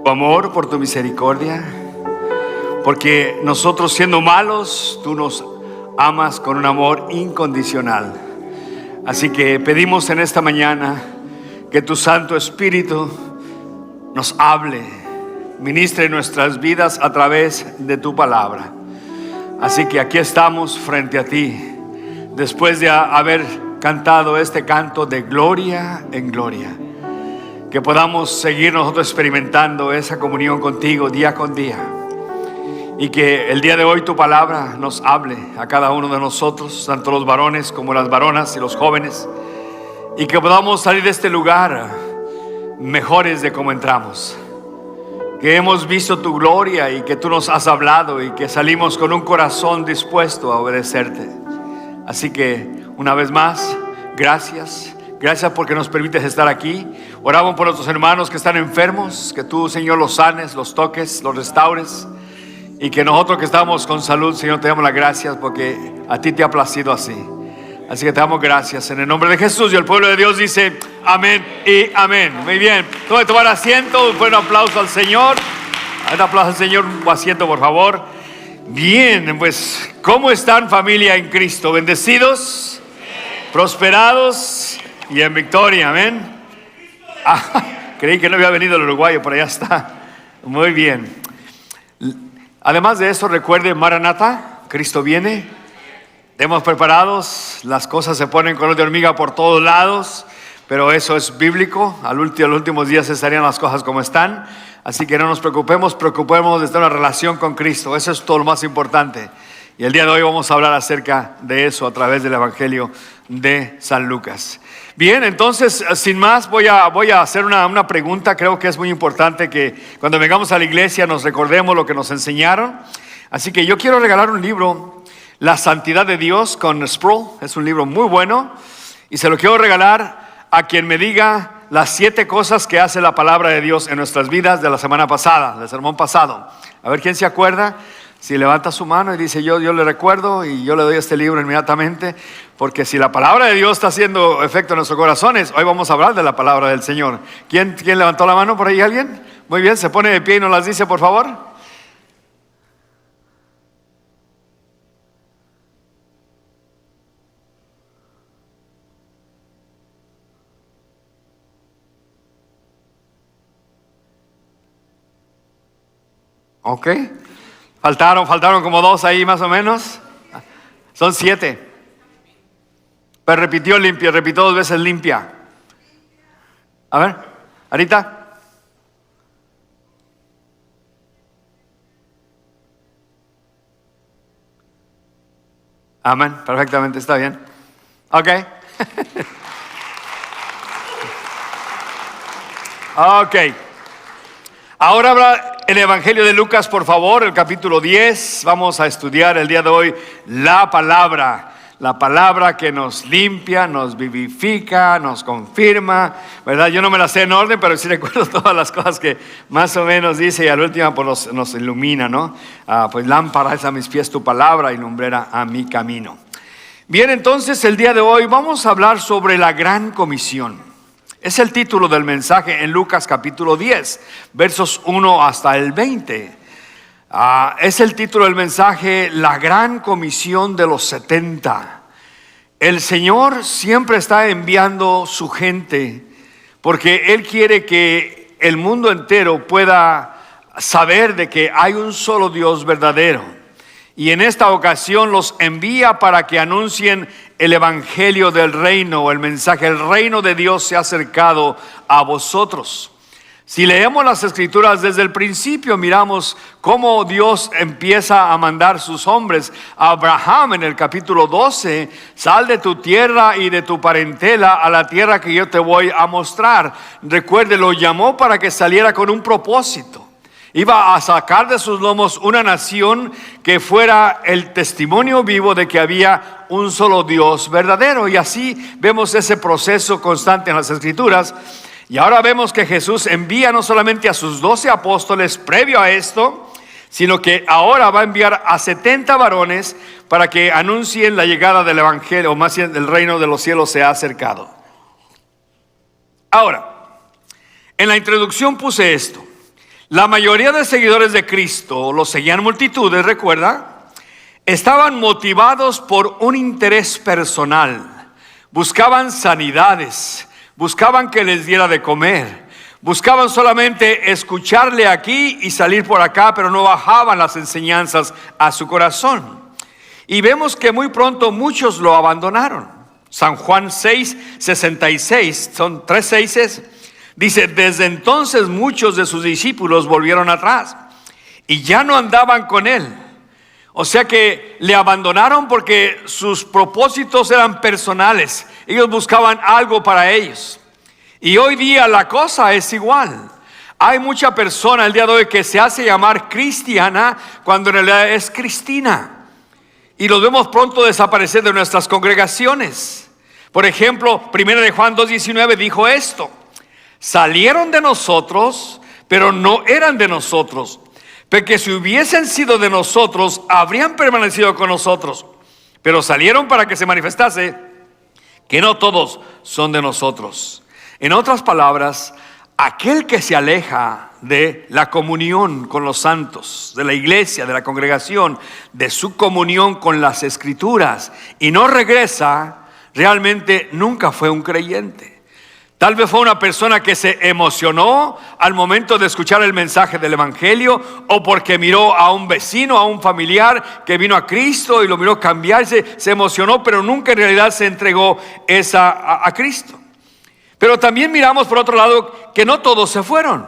tu amor, por tu misericordia, porque nosotros siendo malos, tú nos amas con un amor incondicional. Así que pedimos en esta mañana que tu Santo Espíritu nos hable, ministre nuestras vidas a través de tu palabra. Así que aquí estamos frente a ti, después de haber cantado este canto de gloria en gloria. Que podamos seguir nosotros experimentando esa comunión contigo día con día. Y que el día de hoy tu palabra nos hable a cada uno de nosotros, tanto los varones como las varonas y los jóvenes. Y que podamos salir de este lugar mejores de como entramos. Que hemos visto tu gloria y que tú nos has hablado y que salimos con un corazón dispuesto a obedecerte. Así que una vez más, gracias. Gracias porque nos permites estar aquí. Oramos por nuestros hermanos que están enfermos, que tú, Señor, los sanes, los toques, los restaures. Y que nosotros que estamos con salud, Señor, te damos las gracias porque a ti te ha placido así. Así que te damos gracias en el nombre de Jesús. Y el pueblo de Dios dice amén y amén. Muy bien, todo tomar asiento. Un buen aplauso al Señor. Un aplauso al Señor, un asiento por favor. Bien, pues ¿cómo están, familia en Cristo? ¿Bendecidos? ¿Prosperados? Y en victoria, amén. Creí que no había venido el uruguayo, pero ya está. Muy bien. Además de eso, recuerde, Maranatha, Cristo viene. Estemos preparados. Las cosas se ponen color de hormiga por todos lados, pero eso es bíblico. Los últimos días estarían las cosas como están. Así que no nos preocupemos de estar en una relación con Cristo. Eso es todo lo más importante. Y el día de hoy vamos a hablar acerca de eso a través del Evangelio de San Lucas. Bien, entonces, sin más, voy a hacer una pregunta. Creo que es muy importante que cuando vengamos a la iglesia nos recordemos lo que nos enseñaron. Así que yo quiero regalar un libro, La Santidad de Dios, con Sproul. Es un libro muy bueno y se lo quiero regalar a quien me diga las 7 cosas que hace la palabra de Dios en nuestras vidas de la semana pasada, del sermón pasado. A ver quién se acuerda. Si levanta su mano y dice yo le recuerdo y yo le doy este libro inmediatamente, porque si la palabra de Dios está haciendo efecto en nuestros corazones, hoy vamos a hablar de la palabra del Señor. ¿Quién levantó la mano por ahí? ¿Alguien? Muy bien, se pone de pie y nos las dice por favor. Ok. Faltaron como 2 ahí más o menos. Son 7. Pero repitió 2 veces limpia. A ver, Arita. Amén, perfectamente, está bien. Ok. Ok. Ahora habrá el Evangelio de Lucas, por favor, el capítulo 10. Vamos a estudiar el día de hoy la palabra que nos limpia, nos vivifica, nos confirma, ¿verdad? Yo no me la sé en orden, pero sí recuerdo todas las cosas que más o menos dice y al último pues nos ilumina, ¿no? Pues lámpara es a mis pies tu palabra y lumbrera a mi camino. Bien, entonces el día de hoy vamos a hablar sobre la gran comisión. Es el título del mensaje en Lucas capítulo 10, versos 1 hasta el 20. Es el título del mensaje, la gran comisión de los 70. El Señor siempre está enviando su gente porque Él quiere que el mundo entero pueda saber de que hay un solo Dios verdadero. Y en esta ocasión los envía para que anuncien el evangelio del reino o el mensaje. El reino de Dios se ha acercado a vosotros. Si leemos las escrituras desde el principio, miramos cómo Dios empieza a mandar sus hombres. A Abraham en el capítulo 12, sal de tu tierra y de tu parentela a la tierra que yo te voy a mostrar. Recuerde, lo llamó para que saliera con un propósito. Iba a sacar de sus lomos una nación que fuera el testimonio vivo de que había un solo Dios verdadero. Y así vemos ese proceso constante en las escrituras. Y ahora vemos que Jesús envía no solamente a sus 12 apóstoles previo a esto, sino que ahora va a enviar a 70 varones para que anuncien la llegada del evangelio, o más bien el reino de los cielos se ha acercado. Ahora, en la introducción puse esto. La mayoría de seguidores de Cristo, los seguían multitudes, recuerda, estaban motivados por un interés personal. Buscaban sanidades, buscaban que les diera de comer, buscaban solamente escucharle aquí y salir por acá, pero no bajaban las enseñanzas a su corazón. Y vemos que muy pronto muchos lo abandonaron. San Juan 6:66, son 3 seises. Dice: desde entonces muchos de sus discípulos volvieron atrás y ya no andaban con él. O sea que le abandonaron porque sus propósitos eran personales. Ellos buscaban algo para ellos. Y hoy día la cosa es igual. Hay mucha persona el día de hoy que se hace llamar cristiana cuando en realidad es Cristina. Y los vemos pronto desaparecer de nuestras congregaciones. Por ejemplo, 1 de Juan 2:19 dijo esto: salieron de nosotros, pero no eran de nosotros, porque si hubiesen sido de nosotros, habrían permanecido con nosotros. Pero salieron para que se manifestase que no todos son de nosotros. En otras palabras, aquel que se aleja de la comunión con los santos, de la iglesia, de la congregación, de su comunión con las escrituras y no regresa, realmente nunca fue un creyente. Tal vez fue una persona que se emocionó al momento de escuchar el mensaje del evangelio, o porque miró a un vecino, a un familiar que vino a Cristo y lo miró cambiarse, se emocionó, pero nunca en realidad se entregó a Cristo. Pero también miramos por otro lado que no todos se fueron.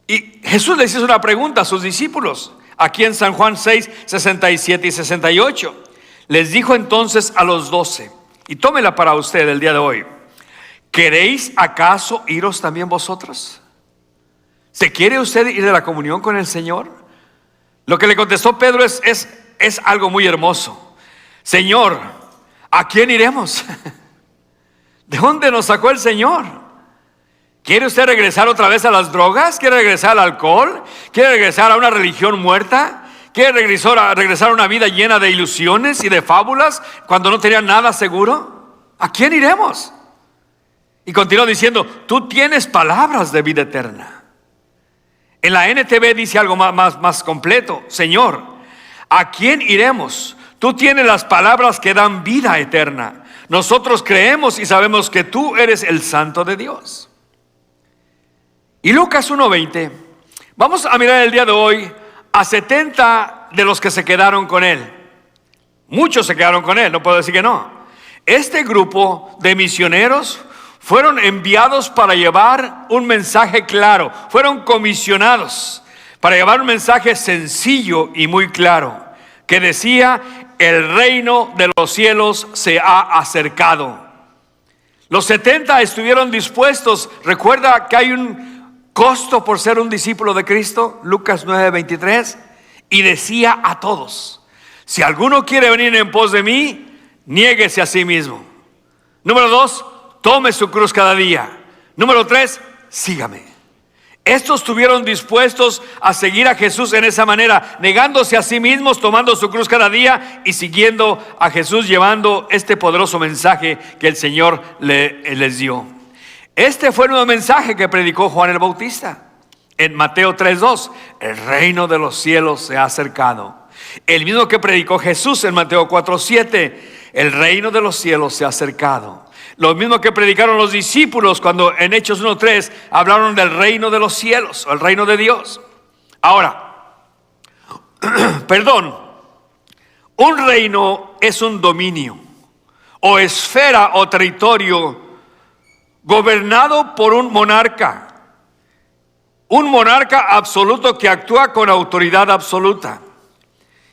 Y Jesús les hizo una pregunta a sus discípulos, aquí en San Juan 6:67 y 68. Les dijo entonces a los 12, y tómela para usted el día de hoy: ¿queréis acaso iros también vosotros? ¿Se quiere usted ir de la comunión con el Señor? Lo que le contestó Pedro es algo muy hermoso. Señor, ¿a quién iremos? ¿De dónde nos sacó el Señor? ¿Quiere usted regresar otra vez a las drogas? ¿Quiere regresar al alcohol? ¿Quiere regresar a una religión muerta? ¿Quiere regresar a una vida llena de ilusiones y de fábulas cuando no tenía nada seguro? ¿A quién iremos? Y continuó diciendo: tú tienes palabras de vida eterna. En la NTV dice algo más completo: Señor, ¿a quién iremos? Tú tienes las palabras que dan vida eterna. Nosotros creemos y sabemos que tú eres el Santo de Dios. Y Lucas 1:20, vamos a mirar el día de hoy a 70 de los que se quedaron con él. Muchos se quedaron con él, no puedo decir que no. Este grupo de misioneros fueron enviados para llevar un mensaje claro. Fueron comisionados para llevar un mensaje sencillo y muy claro, que decía: el reino de los cielos se ha acercado. Los 70 estuvieron dispuestos. Recuerda que hay un costo por ser un discípulo de Cristo, Lucas 9:23, y decía a todos: si alguno quiere venir en pos de mí, niéguese a sí mismo. Número 2, tome su cruz cada día. Número 3, sígame. Estos estuvieron dispuestos a seguir a Jesús en esa manera, negándose a sí mismos, tomando su cruz cada día y siguiendo a Jesús, llevando este poderoso mensaje que el Señor les dio. Este fue el nuevo mensaje que predicó Juan el Bautista en Mateo 3:2. El reino de los cielos se ha acercado. El mismo que predicó Jesús en Mateo 4:7. El reino de los cielos se ha acercado. Lo mismo que predicaron los discípulos cuando en Hechos 1:3 hablaron del reino de los cielos, o el reino de Dios. Ahora, un reino es un dominio o esfera o territorio gobernado por un monarca absoluto que actúa con autoridad absoluta.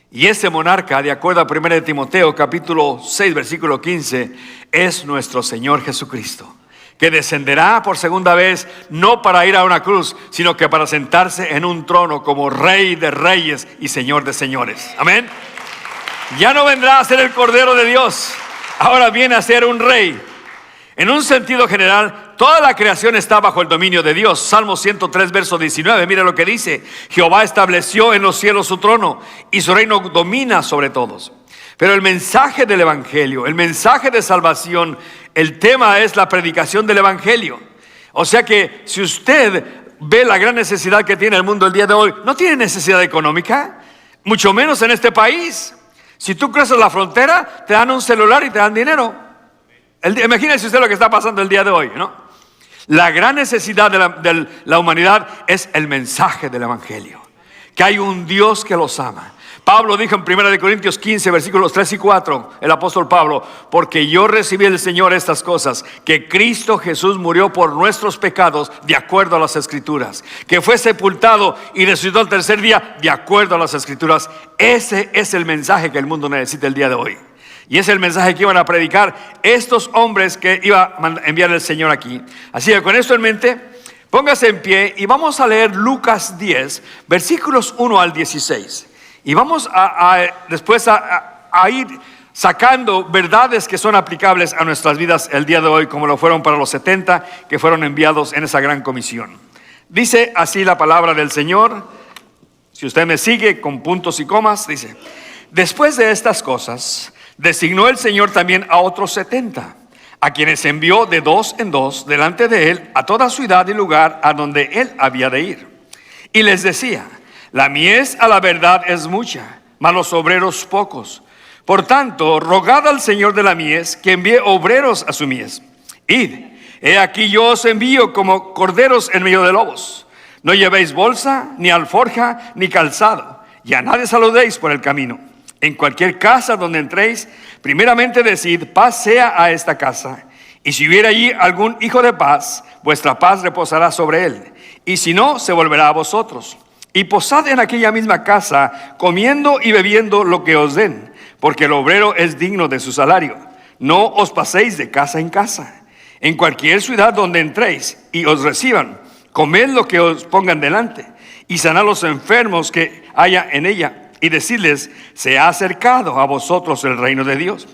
Y ese monarca, de acuerdo a 1 de Timoteo capítulo 6 versículo 15, es nuestro Señor Jesucristo, que descenderá por segunda vez, no para ir a una cruz, sino que para sentarse en un trono como Rey de reyes y Señor de señores. Amén. Ya no vendrá a ser el Cordero de Dios, ahora viene a ser un rey. En un sentido general, toda la creación está bajo el dominio de Dios. Salmo 103 verso 19, mira lo que dice: Jehová estableció en los cielos su trono y su reino domina sobre todos. Pero el mensaje del evangelio, el mensaje de salvación, el tema es la predicación del evangelio. O sea que si usted ve la gran necesidad que tiene el mundo el día de hoy. No tiene necesidad económica, mucho menos en este país. Si tú cruzas la frontera, te dan un celular y te dan dinero. Imagínense usted lo que está pasando el día de hoy, ¿no? La gran necesidad de la humanidad es el mensaje del evangelio, que hay un Dios que los ama. Pablo dijo en 1 Corintios 15, versículos 3 y 4, el apóstol Pablo: porque yo recibí del Señor estas cosas, que Cristo Jesús murió por nuestros pecados de acuerdo a las Escrituras, que fue sepultado y resucitó al tercer día de acuerdo a las Escrituras. Ese es el mensaje que el mundo necesita el día de hoy. Y es el mensaje que iban a predicar estos hombres que iba a enviar el Señor aquí. Así que con esto en mente, póngase en pie y vamos a leer Lucas 10, versículos 1 al 16. Y vamos después a ir sacando verdades que son aplicables a nuestras vidas el día de hoy, como lo fueron para los 70 que fueron enviados en esa gran comisión. Dice así la palabra del Señor. Si usted me sigue con puntos y comas, dice: después de estas cosas, designó el Señor también a otros 70, a quienes envió de dos en dos delante de él a toda ciudad y lugar a donde él había de ir. Y les decía: la mies a la verdad es mucha, mas los obreros pocos. Por tanto, rogad al Señor de la mies que envíe obreros a su mies. Id, he aquí yo os envío como corderos en medio de lobos. No llevéis bolsa, ni alforja, ni calzado, y a nadie saludéis por el camino. En cualquier casa donde entréis, primeramente decid: paz sea a esta casa. Y si hubiera allí algún hijo de paz, vuestra paz reposará sobre él. Y si no, se volverá a vosotros. Y posad en aquella misma casa, comiendo y bebiendo lo que os den, porque el obrero es digno de su salario. No os paséis de casa en casa. En cualquier ciudad donde entréis y os reciban, comed lo que os pongan delante, y sanad los enfermos que haya en ella, y decidles: se ha acercado a vosotros el reino de Dios.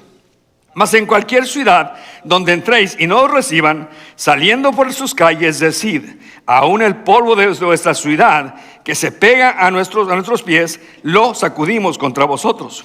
Mas en cualquier ciudad donde entréis y no os reciban, saliendo por sus calles, decid: aún el polvo de vuestra ciudad que se pega a nuestros pies, lo sacudimos contra vosotros.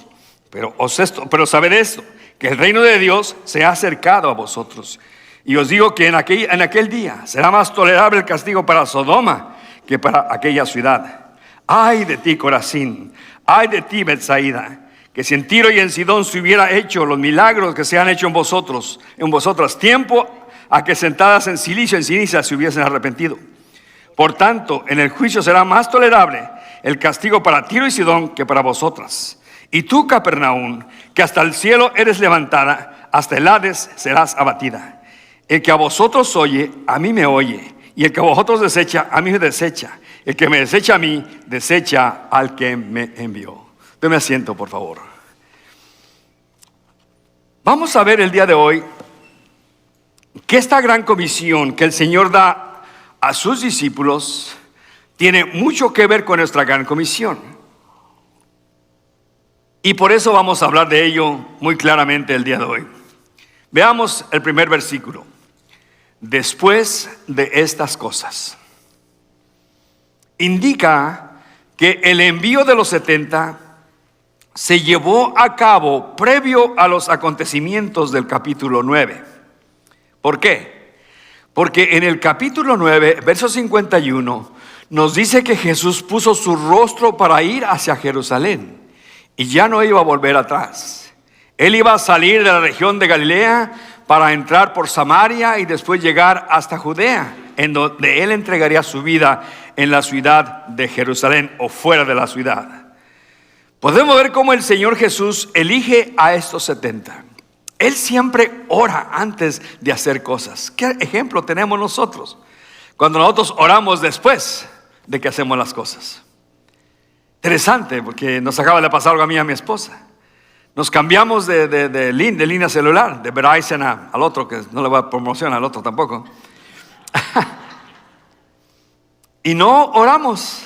Pero sabed esto, que el reino de Dios se ha acercado a vosotros. Y os digo que en aquel día será más tolerable el castigo para Sodoma que para aquella ciudad. Ay de ti, Corazín, ay de ti, Betsaida, que si en Tiro y en Sidón se hubiera hecho los milagros que se han hecho en vosotras, tiempo a que sentadas en silicio, en ceniza, se hubiesen arrepentido. Por tanto, en el juicio será más tolerable el castigo para Tiro y Sidón que para vosotras. Y tú, Capernaum, que hasta el cielo eres levantada, hasta el Hades serás abatida. El que a vosotros oye, a mí me oye, y el que a vosotros desecha, a mí me desecha. El que me desecha a mí, desecha al que me envió. Deme asiento, por favor. Vamos a ver el día de hoy que esta gran comisión que el Señor da a sus discípulos tiene mucho que ver con nuestra gran comisión. Y por eso vamos a hablar de ello muy claramente el día de hoy. Veamos el primer versículo. Después de estas cosas. Indica que el envío de los 70 se llevó a cabo previo a los acontecimientos del capítulo 9. ¿Por qué? Porque en el capítulo 9, verso 51, nos dice que Jesús puso su rostro para ir hacia Jerusalén y ya no iba a volver atrás. Él iba a salir de la región de Galilea para entrar por Samaria y después llegar hasta Judea, en donde Él entregaría su vida en la ciudad de Jerusalén o fuera de la ciudad. Podemos ver cómo el Señor Jesús elige a estos 70. Él siempre ora antes de hacer cosas. ¿Qué ejemplo tenemos nosotros? Cuando nosotros oramos después de que hacemos las cosas. Interesante, porque nos acaba de pasar algo a mí y a mi esposa. Nos cambiamos de línea celular, de Verizon al otro, que no le voy a promocionar al otro tampoco. Y no oramos.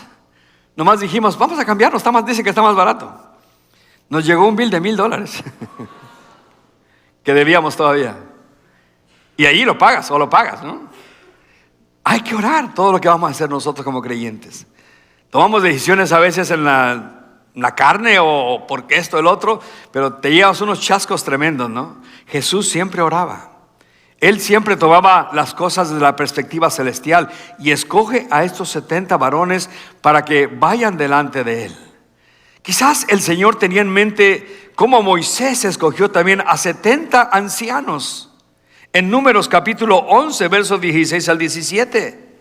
Nomás dijimos: vamos a cambiarnos, dice que está más barato. Nos llegó un bill de $1,000 que debíamos todavía. Y ahí lo pagas, ¿no? Hay que orar todo lo que vamos a hacer nosotros como creyentes. Tomamos decisiones a veces en la carne o porque esto, el otro, pero te llevas unos chascos tremendos, ¿no? Jesús siempre oraba. Él siempre tomaba las cosas desde la perspectiva celestial y escoge a estos 70 varones para que vayan delante de Él. Quizás el Señor tenía en mente cómo Moisés escogió también a 70 ancianos. En Números capítulo 11, versos 16 al 17.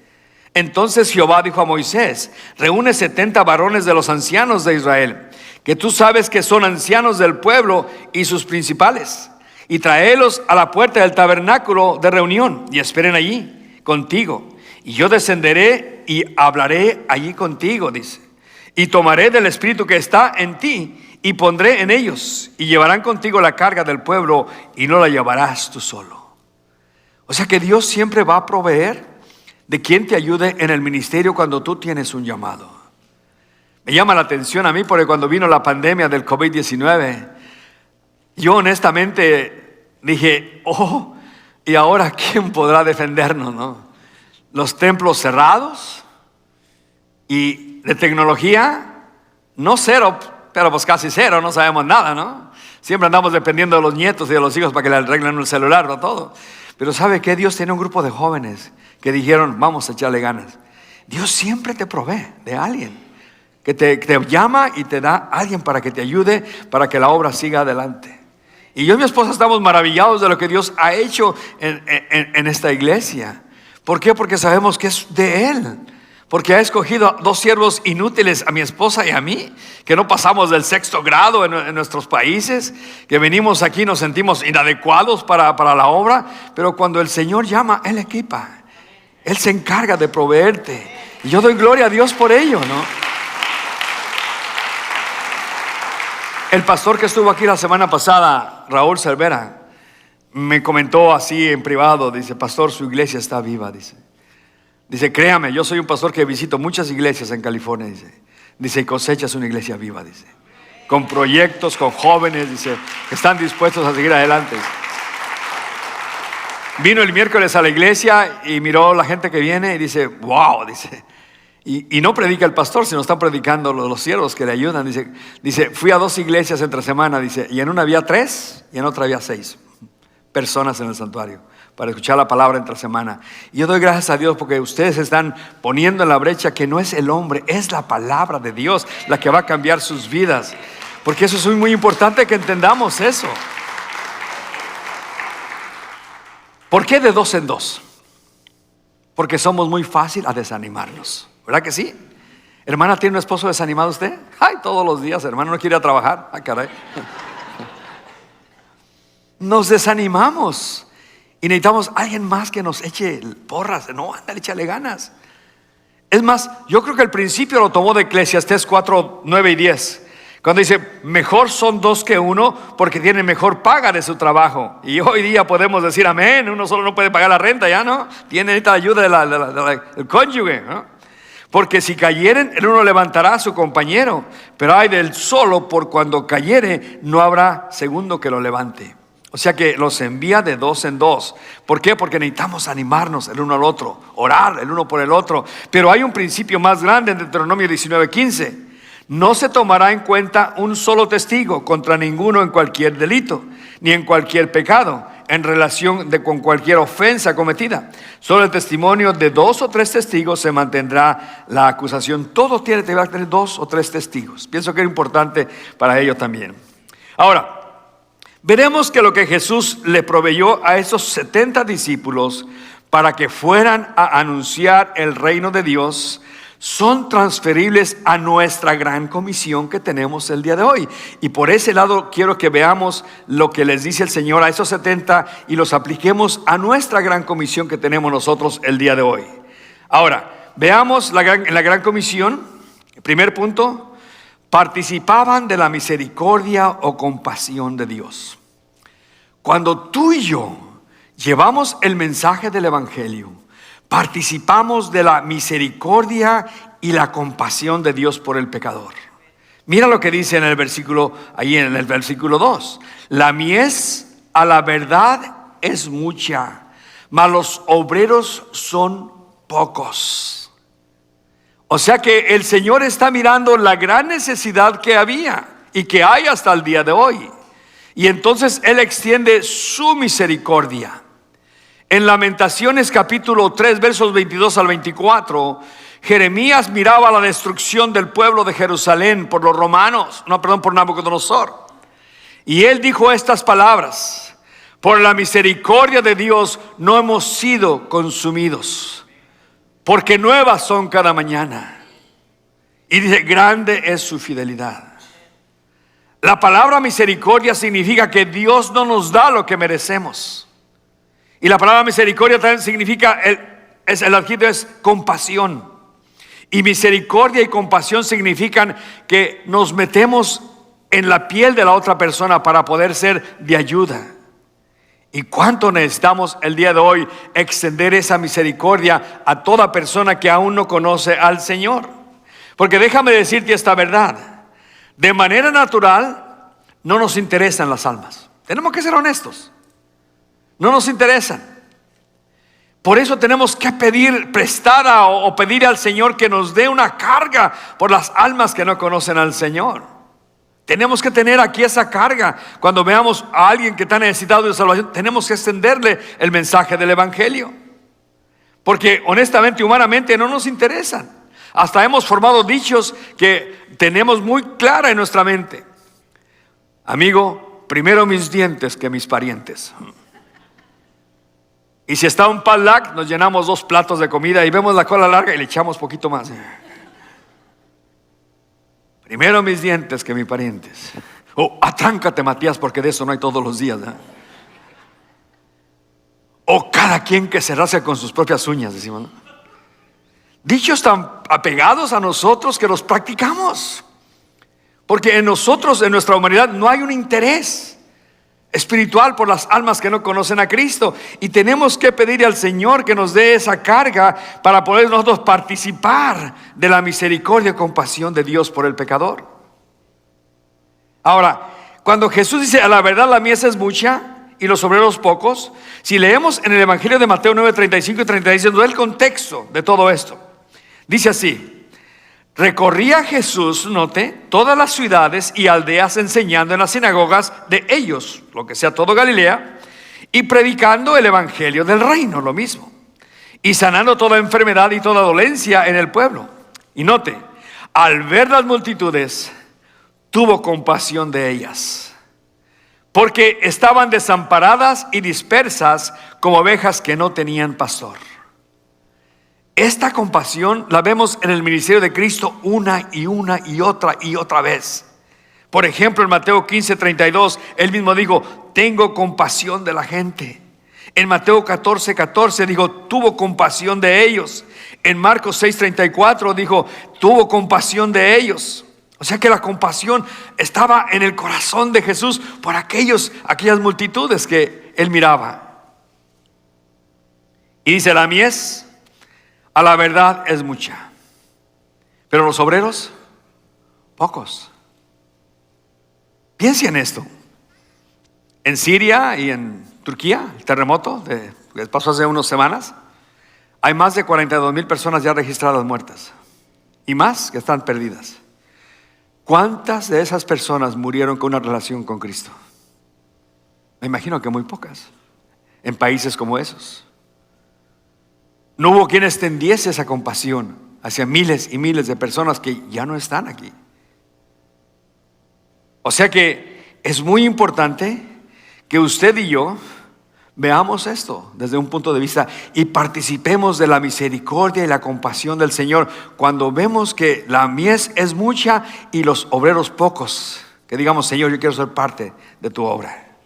Entonces Jehová dijo a Moisés: reúne 70 varones de los ancianos de Israel, que tú sabes que son ancianos del pueblo y sus principales, y tráelos a la puerta del tabernáculo de reunión, y esperen allí contigo. Y yo descenderé y hablaré allí contigo, dice. Y tomaré del espíritu que está en ti y pondré en ellos, y llevarán contigo la carga del pueblo, y no la llevarás tú solo. O sea que Dios siempre va a proveer de quien te ayude en el ministerio cuando tú tienes un llamado. Me llama la atención a mí porque cuando vino la pandemia del COVID-19, yo honestamente dije, ¿y ahora quién podrá defendernos, no? Los templos cerrados y de tecnología, no cero, pero pues casi cero, no sabemos nada, ¿no? Siempre andamos dependiendo de los nietos y de los hijos para que le arreglen el celular, no todo. Pero ¿sabe qué? Dios tiene un grupo de jóvenes que dijeron, vamos a echarle ganas. Dios siempre te provee de alguien que te llama y te da a alguien para que te ayude, para que la obra siga adelante. Y yo y mi esposa estamos maravillados de lo que Dios ha hecho en esta iglesia. ¿Por qué? Porque sabemos que es de Él. Porque ha escogido a 2 siervos inútiles, a mi esposa y a mí, que no pasamos del 6º grado en nuestros países, que venimos aquí y nos sentimos inadecuados para la obra, pero cuando el Señor llama, Él equipa, Él se encarga de proveerte, y yo doy gloria a Dios por ello, ¿no? El pastor que estuvo aquí la semana pasada, Raúl Cervera, me comentó así en privado, dice: pastor, su iglesia está viva, dice, créame, yo soy un pastor que visito muchas iglesias en California, dice, y cosechas una iglesia viva, dice, con proyectos, con jóvenes, dice, que están dispuestos a seguir adelante. Vino el miércoles a la iglesia y miró la gente que viene y dice, wow, dice, y no predica el pastor, sino están predicando los siervos que le ayudan, dice, fui a 2 iglesias entre semana, dice, y en una había 3 y en otra había 6 personas en el santuario para escuchar la palabra entre semana. Y yo doy gracias a Dios porque ustedes están poniendo en la brecha que no es el hombre, es la palabra de Dios la que va a cambiar sus vidas, porque eso es muy importante que entendamos eso. ¿Por qué de 2 en 2? Porque somos muy fácil a desanimarnos, ¿verdad que sí? Hermana, ¿tiene un esposo desanimado usted? Ay, todos los días, hermano, no quiere ir a trabajar. Ay, caray. Nos desanimamos y necesitamos a alguien más que nos eche porras. No, anda, échale ganas. Es más, yo creo que el principio lo tomó de Eclesiastés 4, 9 y 10. Cuando dice, mejor son 2 que 1 porque tienen mejor paga de su trabajo. Y hoy día podemos decir amén. Uno solo no puede pagar la renta, ya no. Tiene esta ayuda del cónyuge, ¿no? Porque si cayeren, el uno levantará a su compañero, pero ay del solo, por cuando cayere, no habrá segundo que lo levante. O sea que los envía de 2 en 2. ¿Por qué? Porque necesitamos animarnos el uno al otro, orar el uno por el otro. Pero hay un principio más grande en Deuteronomio 19:15. No se tomará en cuenta un solo testigo contra ninguno en cualquier delito, ni en cualquier pecado, en relación con cualquier ofensa cometida. Solo el testimonio de 2 o 3 testigos se mantendrá la acusación. Todo tiene que tener 2 o 3 testigos. Pienso que es importante para ello también. Ahora, veremos que lo que Jesús le proveyó a esos 70 discípulos para que fueran a anunciar el reino de Dios son transferibles a nuestra gran comisión que tenemos el día de hoy. Y por ese lado quiero que veamos lo que les dice el Señor a esos 70 y los apliquemos a nuestra gran comisión que tenemos nosotros el día de hoy. Ahora, veamos en la gran comisión. Primer punto: participaban de la misericordia o compasión de Dios. Cuando tú y yo llevamos el mensaje del evangelio, participamos de la misericordia y la compasión de Dios por el pecador. Mira lo que dice en el versículo, ahí en el versículo 2. La mies a la verdad es mucha, mas los obreros son pocos. O sea que el Señor está mirando la gran necesidad que había y que hay hasta el día de hoy. Y entonces Él extiende su misericordia. En Lamentaciones capítulo 3, versos 22 al 24, Jeremías miraba la destrucción del pueblo de Jerusalén por los romanos, por Nabucodonosor. Y él dijo estas palabras: por la misericordia de Dios no hemos sido consumidos, porque nuevas son cada mañana. Y dice, grande es su fidelidad. La palabra misericordia significa que Dios no nos da lo que merecemos. Y la palabra misericordia también significa, el adjetivo es compasión. Y misericordia y compasión significan que nos metemos en la piel de la otra persona para poder ser de ayuda. ¿Y cuánto necesitamos el día de hoy extender esa misericordia a toda persona que aún no conoce al Señor? Porque déjame decirte esta verdad: de manera natural no nos interesan las almas. Tenemos que ser honestos. No nos interesan. Por eso tenemos que pedir prestada o pedir al Señor que nos dé una carga por las almas que no conocen al Señor. Tenemos que tener aquí esa carga. Cuando veamos a alguien que está necesitado de salvación, tenemos que extenderle el mensaje del Evangelio. Porque honestamente, humanamente no nos interesan. Hasta hemos formado dichos que tenemos muy clara en nuestra mente. Amigo, primero mis dientes que mis parientes. Y si está un Padlac, nos llenamos 2 platos de comida y vemos la cola larga y le echamos poquito más. Primero mis dientes que mis parientes. Atráncate, Matías, porque de eso no hay todos los días, ¿eh? O cada quien que se rasque con sus propias uñas, decimos, ¿no? Dichos tan apegados a nosotros que los practicamos. Porque en nosotros, en nuestra humanidad, no hay un interés espiritual por las almas que no conocen a Cristo. Y tenemos que pedir al Señor que nos dé esa carga para poder nosotros participar de la misericordia y compasión de Dios por el pecador. Ahora, cuando Jesús dice, a la verdad la mies es mucha y los obreros pocos, si leemos en el Evangelio de Mateo 9, 35 y 36, nos da el contexto de todo esto. Dice así: recorría Jesús, note, todas las ciudades y aldeas enseñando en las sinagogas de ellos, lo que sea todo Galilea, y predicando el evangelio del reino, lo mismo, y sanando toda enfermedad y toda dolencia en el pueblo. Y note, al ver las multitudes, tuvo compasión de ellas, porque estaban desamparadas y dispersas como ovejas que no tenían pastor. Esta compasión la vemos en el ministerio de Cristo una y otra vez. Por ejemplo, en Mateo 15, 32, él mismo dijo, tengo compasión de la gente. En Mateo 14, 14 dijo, tuvo compasión de ellos. En Marcos 6, 34 dijo, tuvo compasión de ellos. O sea que la compasión estaba en el corazón de Jesús por aquellas multitudes que él miraba. Y dice, la mies a la verdad es mucha, pero los obreros, pocos. Piensa en esto. En Siria y en Turquía, el terremoto que pasó hace unas semanas, hay más de 42,000 personas ya registradas muertas y más que están perdidas. ¿Cuántas de esas personas murieron con una relación con Cristo? Me imagino que muy pocas, en países como esos. No hubo quien extendiese esa compasión hacia miles y miles de personas que ya no están aquí. O sea que es muy importante que usted y yo veamos esto desde un punto de vista y participemos de la misericordia y la compasión del Señor cuando vemos que la mies es mucha y los obreros pocos. Que digamos, Señor, yo quiero ser parte de tu obra.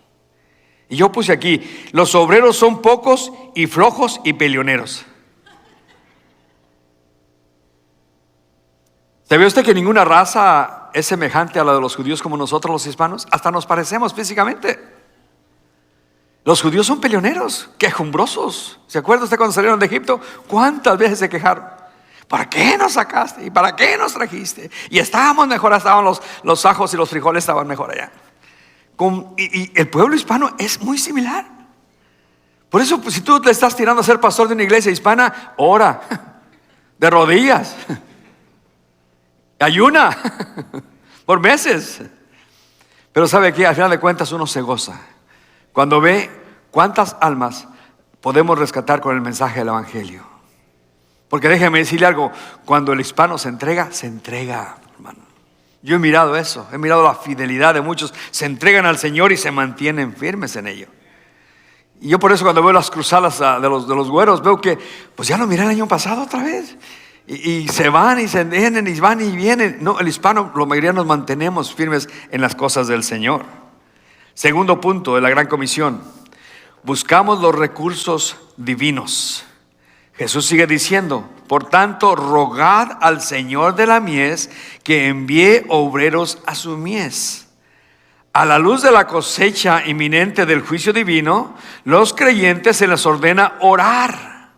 Y yo puse aquí, los obreros son pocos y flojos y peleoneros. ¿Sabe usted que ninguna raza es semejante a la de los judíos como nosotros los hispanos? Hasta nos parecemos físicamente. Los judíos son peleoneros, quejumbrosos. ¿Se acuerda usted cuando salieron de Egipto? ¿Cuántas veces se quejaron? ¿Para qué nos sacaste? ¿Y para qué nos trajiste? Y estábamos mejor, estaban los ajos y los frijoles estaban mejor allá. Y el pueblo hispano es muy similar. Por eso, pues, si tú le estás tirando a ser pastor de una iglesia hispana, ora de rodillas, ayuna por meses. Pero sabe que al final de cuentas uno se goza cuando ve cuántas almas podemos rescatar con el mensaje del Evangelio. Porque déjeme decirle algo, cuando el hispano se entrega, hermano. Yo he mirado eso, he mirado la fidelidad de muchos, se entregan al Señor y se mantienen firmes en ello. Y yo por eso cuando veo las cruzadas de los güeros, veo que pues ya lo miré el año pasado otra vez. Y se van y se vienen y van y vienen. No, el hispano, la mayoría nos mantenemos firmes en las cosas del Señor. Segundo punto de la Gran Comisión, buscamos los recursos divinos. Jesús sigue diciendo, por tanto, rogad al Señor de la mies que envíe obreros a su mies. A la luz de la cosecha inminente del juicio divino, los creyentes se les ordena orar.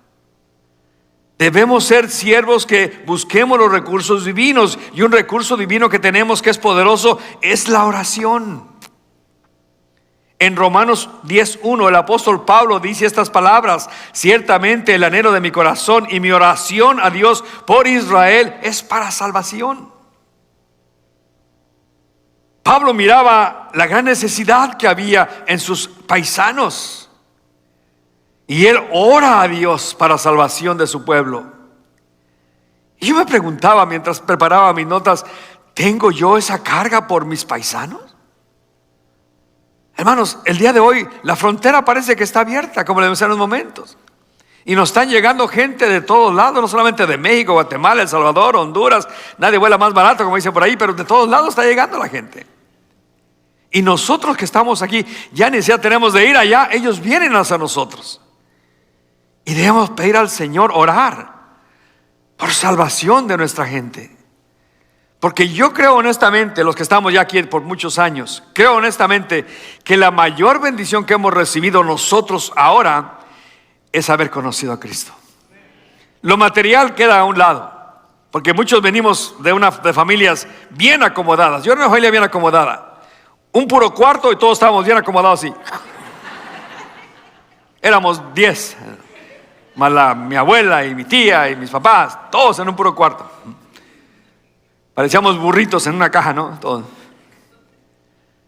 Debemos ser siervos que busquemos los recursos divinos. Y un recurso divino que tenemos que es poderoso es la oración. En Romanos 10:1 el apóstol Pablo dice estas palabras: ciertamente el anhelo de mi corazón y mi oración a Dios por Israel es para salvación. Pablo miraba la gran necesidad que había en sus paisanos. Y él ora a Dios para salvación de su pueblo. Y yo me preguntaba mientras preparaba mis notas, ¿tengo yo esa carga por mis paisanos? Hermanos, el día de hoy la frontera parece que está abierta, como le decía en los momentos. Y nos están llegando gente de todos lados, no solamente de México, Guatemala, El Salvador, Honduras. Nadie vuela más barato, como dice por ahí, pero de todos lados está llegando la gente. Y nosotros que estamos aquí, ya ni siquiera tenemos de ir allá, ellos vienen hacia nosotros. Y debemos pedir al Señor, orar por salvación de nuestra gente. Porque yo creo honestamente, los que estamos ya aquí por muchos años, creo honestamente que la mayor bendición que hemos recibido nosotros ahora es haber conocido a Cristo. Lo material queda a un lado, porque muchos venimos de familias bien acomodadas. Yo era una familia bien acomodada, un puro cuarto y todos estábamos bien acomodados así. Éramos 10. Más mi abuela y mi tía y mis papás, todos en un puro cuarto. Parecíamos burritos en una caja, ¿no? Todos.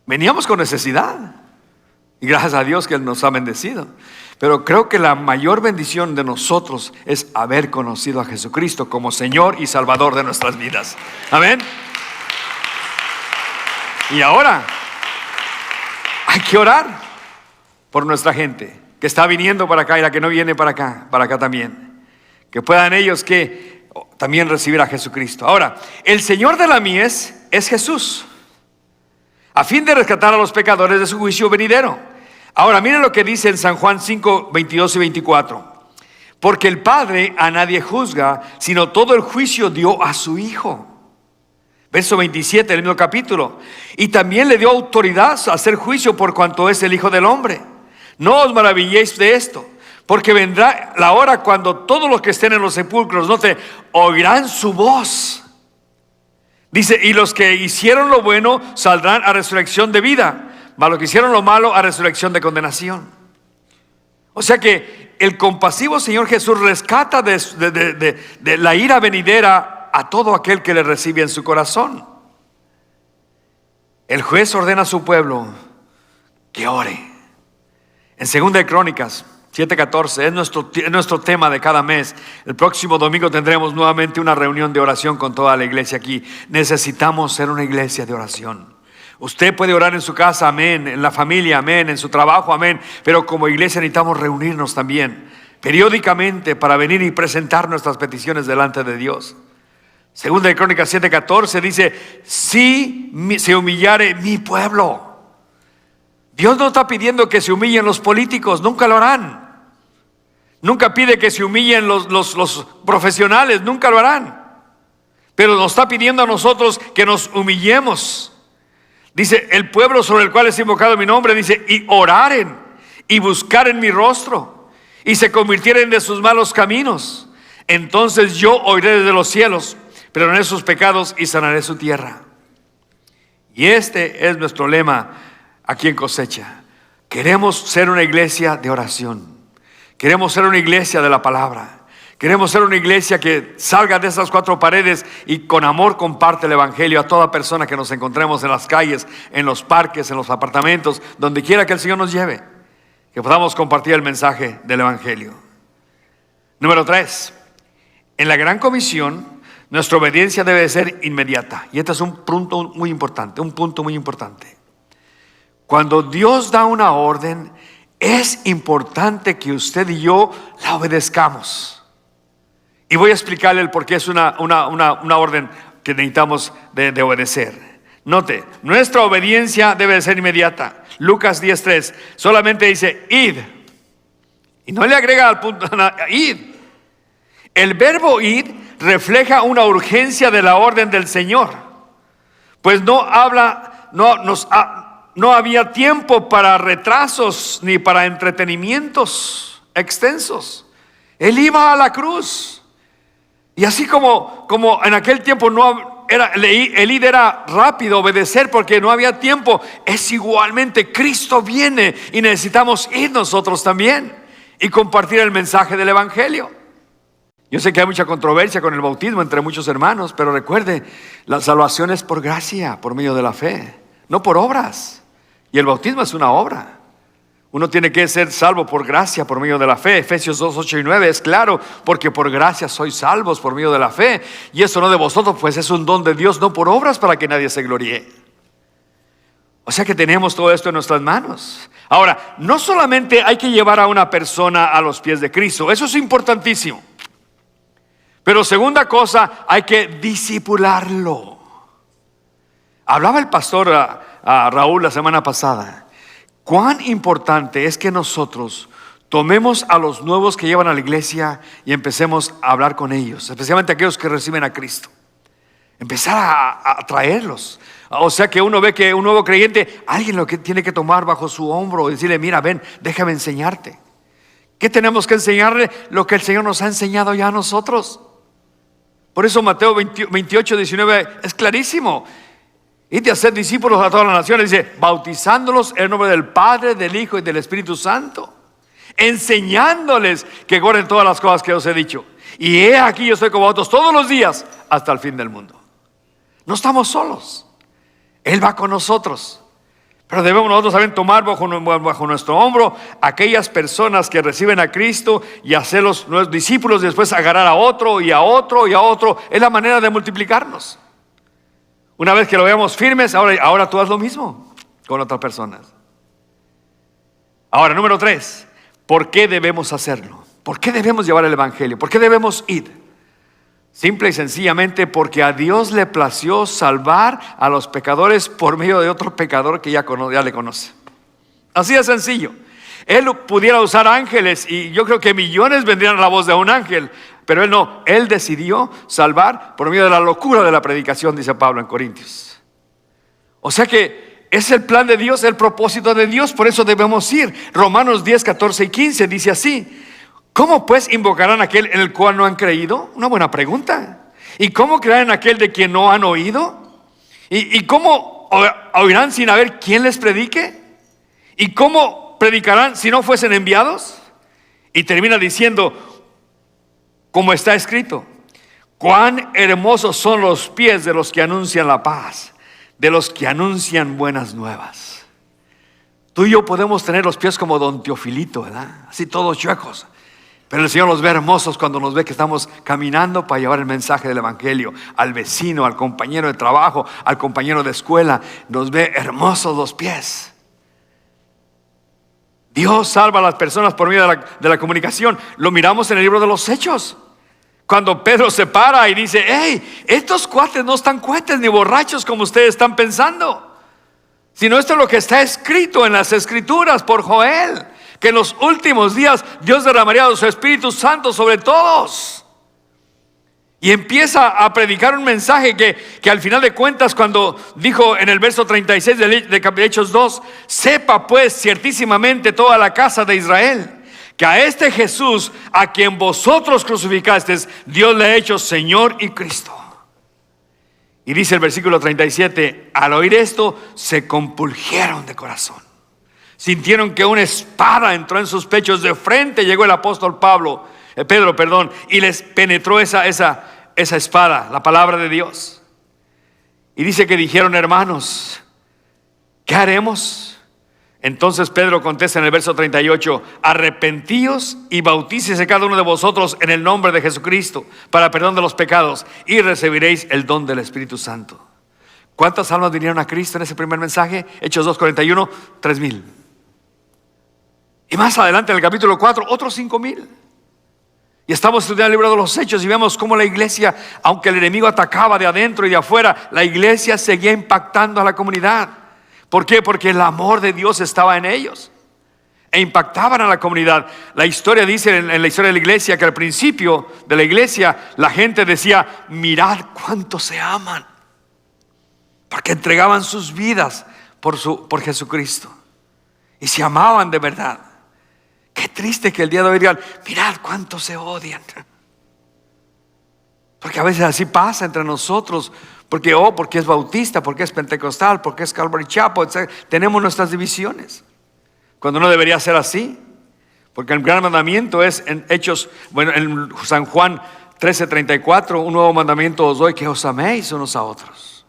Veníamos con necesidad. Y gracias a Dios que Él nos ha bendecido. Pero creo que la mayor bendición de nosotros es haber conocido a Jesucristo como Señor y Salvador de nuestras vidas. Amén. Y ahora hay que orar por nuestra gente que está viniendo para acá y la que no viene para acá también. Que puedan ellos que también recibir a Jesucristo. Ahora, el Señor de la mies es Jesús, a fin de rescatar a los pecadores de su juicio venidero. Ahora, miren lo que dice en San Juan 5, 22 y 24. Porque el Padre a nadie juzga, sino todo el juicio dio a su Hijo. Verso 27 del mismo capítulo. Y también le dio autoridad a hacer juicio por cuanto es el Hijo del Hombre. No os maravilléis de esto, porque vendrá la hora cuando todos los que estén en los sepulcros, note, oirán su voz. Dice, y los que hicieron lo bueno saldrán a resurrección de vida, mas los que hicieron lo malo a resurrección de condenación. O sea que el compasivo Señor Jesús rescata de la ira venidera a todo aquel que le recibe en su corazón. El juez ordena a su pueblo que ore. En 2 de Crónicas 7:14 es nuestro tema de cada mes. El próximo domingo tendremos nuevamente una reunión de oración con toda la iglesia aquí. Necesitamos ser una iglesia de oración. Usted puede orar en su casa, amén, en la familia, amén, en su trabajo, amén, pero como iglesia necesitamos reunirnos también periódicamente para venir y presentar nuestras peticiones delante de Dios. 2 de Crónicas 7:14 dice, si se humillare mi pueblo. Dios no está pidiendo que se humillen los políticos, nunca lo harán. Nunca pide que se humillen los profesionales, nunca lo harán. Pero nos está pidiendo a nosotros que nos humillemos. Dice, el pueblo sobre el cual es invocado mi nombre, dice, y oraren y buscaren mi rostro y se convirtieren de sus malos caminos. Entonces yo oiré desde los cielos, perdonaré sus pecados y sanaré su tierra. Y este es nuestro lema aquí en Cosecha. Queremos ser una iglesia de oración. Queremos ser una iglesia de la palabra. Queremos ser una iglesia que salga de esas 4 paredes y con amor comparte el evangelio a toda persona que nos encontremos en las calles, en los parques, en los apartamentos, donde quiera que el Señor nos lleve. que podamos compartir el mensaje del Evangelio. Número 3, en la gran comisión, nuestra obediencia debe de ser inmediata. Y este es un punto muy importante, Cuando Dios da una orden, es importante que usted y yo la obedezcamos. Y voy a explicarle el por qué es una orden que necesitamos de obedecer. Note, nuestra obediencia debe de ser inmediata. Lucas 10:3 solamente dice id, y no le agrega al punto id. El verbo id refleja una urgencia de la orden del Señor, pues no había tiempo para retrasos ni para entretenimientos extensos. Él iba a la cruz, y así como en aquel tiempo el id era rápido, obedecer porque no había tiempo, es igualmente Cristo viene y necesitamos ir nosotros también y compartir el mensaje del Evangelio. Yo sé que hay mucha controversia con el bautismo entre muchos hermanos, pero recuerde, la salvación es por gracia, por medio de la fe, no por obras. Y el bautismo es una obra. Uno tiene que ser salvo por gracia, por medio de la fe. Efesios 2:8-9 es claro, porque por gracia sois salvos por medio de la fe. Y eso no de vosotros, pues es un don de Dios, no por obras para que nadie se gloríe. O sea que tenemos todo esto en nuestras manos. Ahora, no solamente hay que llevar a una persona a los pies de Cristo, eso es importantísimo. Pero segunda cosa, hay que discipularlo. Hablaba el pastor a Raúl la semana pasada. Cuán importante es que nosotros tomemos a los nuevos que llevan a la iglesia y empecemos a hablar con ellos, especialmente aquellos que reciben a Cristo. Empezar a traerlos. O sea que uno ve que un nuevo creyente, alguien lo que tiene que tomar bajo su hombro y decirle, mira, ven, déjame enseñarte. ¿Qué tenemos que enseñarle? Lo que el Señor nos ha enseñado ya a nosotros. Por eso Mateo 28:19 es clarísimo. Y de hacer discípulos a todas las naciones, dice, bautizándolos en el nombre del Padre, del Hijo y del Espíritu Santo, enseñándoles que guarden todas las cosas que os he dicho. Y he aquí yo estoy con vosotros todos los días hasta el fin del mundo. No estamos solos, Él va con nosotros. Pero debemos nosotros también tomar bajo nuestro hombro aquellas personas que reciben a Cristo y hacerlos nuestros discípulos, y después agarrar a otro y a otro y a otro. Es la manera de multiplicarnos. Una vez que lo veamos firmes, ahora tú haz lo mismo con otras personas. Ahora, número 3, ¿por qué debemos hacerlo? ¿Por qué debemos llevar el Evangelio? ¿Por qué debemos ir? Simple y sencillamente porque a Dios le plació salvar a los pecadores por medio de otro pecador que ya le conoce. Así de sencillo. Él pudiera usar ángeles y yo creo que millones vendrían a la voz de un ángel, pero Él no. Él decidió salvar por medio de la locura de la predicación, dice Pablo en Corintios. O sea que es el plan de Dios, el propósito de Dios, por eso debemos ir. Romanos 10:14-15 dice así: ¿cómo pues invocarán aquel en el cual no han creído? Una buena pregunta. ¿Y cómo creerán en aquel de quien no han oído? ¿Y cómo oirán sin haber quien les predique? ¿Y cómo predicarán si no fuesen enviados? Y termina diciendo, como está escrito, cuán hermosos son los pies de los que anuncian la paz, de los que anuncian buenas nuevas. Tú y yo podemos tener los pies como don Teofilito, ¿verdad? Así todos chuecos. Pero el Señor los ve hermosos cuando nos ve que estamos caminando para llevar el mensaje del Evangelio al vecino, al compañero de trabajo, al compañero de escuela. Nos ve hermosos los pies. Dios salva a las personas por medio de la comunicación. Lo miramos en el libro de los Hechos. Cuando Pedro se para y dice, hey, estos cuates no están cuates ni borrachos como ustedes están pensando, sino esto es lo que está escrito en las Escrituras por Joel, que en los últimos días Dios derramaría su Espíritu Santo sobre todos. Y empieza a predicar un mensaje que al final de cuentas, cuando dijo en el verso 36 de Hechos 2, sepa pues ciertísimamente toda la casa de Israel, que a este Jesús, a quien vosotros crucificasteis, Dios le ha hecho Señor y Cristo. Y dice el versículo 37, al oír esto, se compungieron de corazón. Sintieron que una espada entró en sus pechos. De frente llegó el apóstol Pedro, y les penetró esa espada, la palabra de Dios. Y dice que dijeron, hermanos, ¿qué haremos? Entonces Pedro contesta en el verso 38: arrepentíos y bautícese cada uno de vosotros en el nombre de Jesucristo para perdón de los pecados y recibiréis el don del Espíritu Santo. ¿Cuántas almas vinieron a Cristo en ese primer mensaje? Hechos 2:41, 3,000. Y más adelante en el capítulo 4, otros 5,000. Y estamos estudiando el libro de los Hechos y vemos cómo la iglesia, aunque el enemigo atacaba de adentro y de afuera, la iglesia seguía impactando a la comunidad. ¿Por qué? Porque el amor de Dios estaba en ellos e impactaban a la comunidad. La historia dice en la historia de la iglesia que al principio de la iglesia la gente decía: mirad cuánto se aman, porque entregaban sus vidas por Jesucristo y se amaban de verdad. Qué triste que el día de hoy digan: mirad cuánto se odian. Porque a veces así pasa entre nosotros. Porque es bautista, porque es pentecostal, porque es Calvary Chapel, etc. Tenemos nuestras divisiones, cuando no debería ser así. Porque el gran mandamiento es en en San Juan 13:34: un nuevo mandamiento os doy, que os améis unos a otros.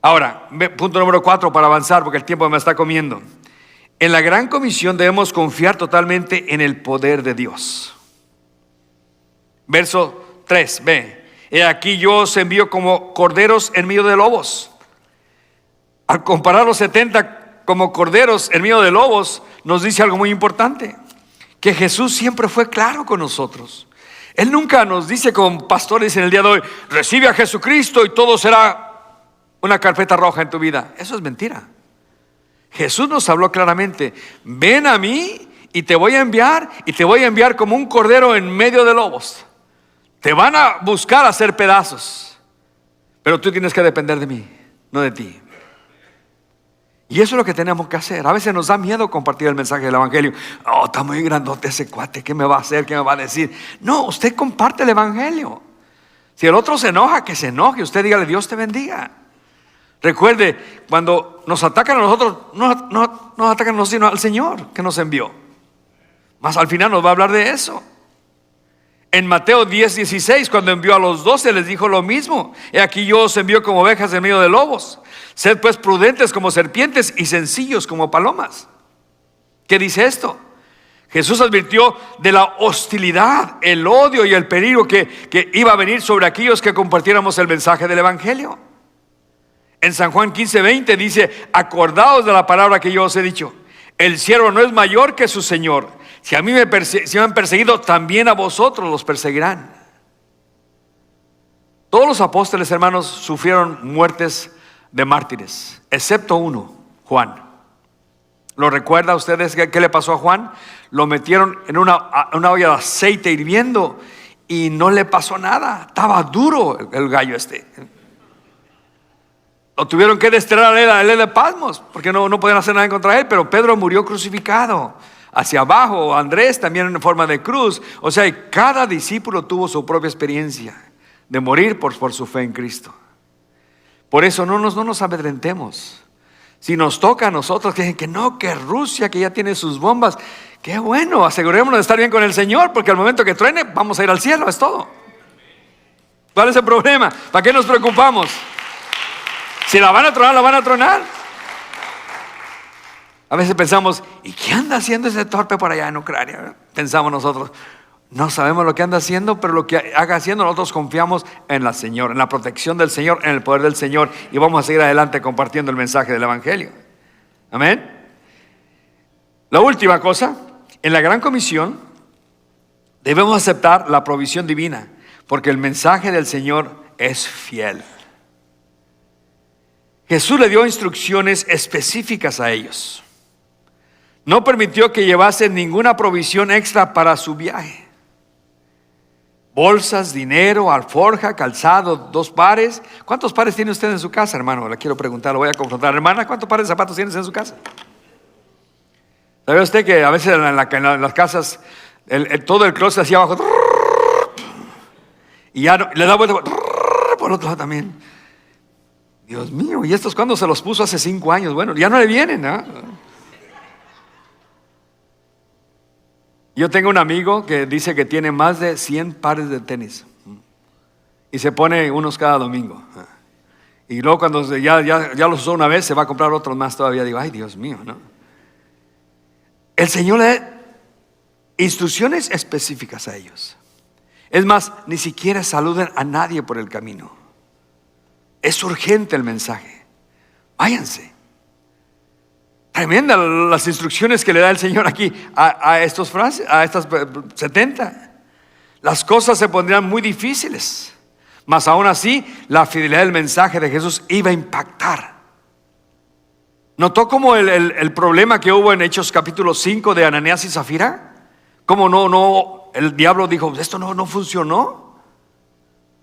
Ahora, punto número 4 para avanzar, porque el tiempo me está comiendo. En la gran comisión debemos confiar totalmente en el poder de Dios. Verso 3b: he aquí yo os envío como corderos en medio de lobos. Al comparar los 70 como corderos en medio de lobos, nos dice algo muy importante: que Jesús siempre fue claro con nosotros. Él nunca nos dice como pastores en el día de hoy: recibe a Jesucristo y todo será una carpeta roja en tu vida. Eso es mentira. Jesús nos habló claramente: ven a mí y te voy a enviar como un cordero en medio de lobos. Te van a buscar hacer pedazos, pero tú tienes que depender de mí, no de ti. Y eso es lo que tenemos que hacer. A veces nos da miedo compartir el mensaje del evangelio. Está muy grandote ese cuate, ¿qué me va a hacer? ¿Qué me va a decir? No, usted comparte el evangelio. Si el otro se enoja, que se enoje. Usted dígale: Dios te bendiga. Recuerde, cuando nos atacan a nosotros, no nos atacan a nosotros, sino al Señor que nos envió. Más al final nos va a hablar de eso. En Mateo 10:16, cuando envió a los 12, les dijo lo mismo: he aquí yo os envío como ovejas en medio de lobos. Sed pues prudentes como serpientes y sencillos como palomas. ¿Qué dice esto? Jesús advirtió de la hostilidad, el odio y el peligro que iba a venir sobre aquellos que compartiéramos el mensaje del evangelio. En San Juan 15:20 dice: acordaos de la palabra que yo os he dicho, el siervo no es mayor que su señor. Si a mí me han perseguido, también a vosotros los perseguirán. Todos los apóstoles, hermanos, sufrieron muertes de mártires, excepto uno, Juan. ¿Lo recuerdan ustedes qué le pasó a Juan? Lo metieron en una olla de aceite hirviendo y no le pasó nada. Estaba duro el gallo este. Lo tuvieron que desterrar a él de Patmos, porque no podían hacer nada en contra de él. Pero Pedro murió crucificado hacia abajo, Andrés también en forma de cruz. O sea, cada discípulo tuvo su propia experiencia de morir por su fe en Cristo. Por eso no nos amedrentemos. Si nos toca a nosotros, que Rusia, que ya tiene sus bombas, qué bueno, asegurémonos de estar bien con el Señor, porque al momento que truene vamos a ir al cielo, es todo. ¿Cuál es el problema? ¿Para qué nos preocupamos? Si la van a tronar, la van a tronar. A veces pensamos: ¿y qué anda haciendo ese torpe por allá en Ucrania? Pensamos nosotros. No sabemos lo que anda haciendo, pero lo que haga haciendo, nosotros confiamos en el Señor, en la protección del Señor, en el poder del Señor, y vamos a seguir adelante compartiendo el mensaje del evangelio. Amén. La última cosa: en la gran comisión debemos aceptar la provisión divina, porque el mensaje del Señor es fiel. Jesús le dio instrucciones específicas a ellos. No permitió que llevasen ninguna provisión extra para su viaje. Bolsas, dinero, alforja, calzado, 2 pares. ¿Cuántos pares tiene usted en su casa, hermano? Le quiero preguntar, lo voy a confrontar. Hermana, ¿cuántos pares de zapatos tienes en su casa? ¿Sabe usted que a veces en las casas todo el closet hacia abajo y ya le da vuelta por otro lado también? Dios mío, ¿y estos cuándo se los puso? Hace 5 años. Bueno, ya no le vienen, ¿no? Yo tengo un amigo que dice que tiene más de 100 pares de tenis y se pone unos cada domingo. Y luego cuando ya los usó una vez, se va a comprar otros más todavía. Digo, ay, Dios mío, ¿no? El Señor le da instrucciones específicas a ellos. Es más, ni siquiera saluden a nadie por el camino. Es urgente el mensaje. Váyanse. Tremenda las instrucciones que le da el Señor aquí a estas 70. Las cosas se pondrían muy difíciles, mas aún así la fidelidad del mensaje de Jesús iba a impactar. ¿Notó cómo el problema que hubo en Hechos capítulo 5 de Ananías y Zafira? ¿Cómo el diablo dijo, esto no funcionó?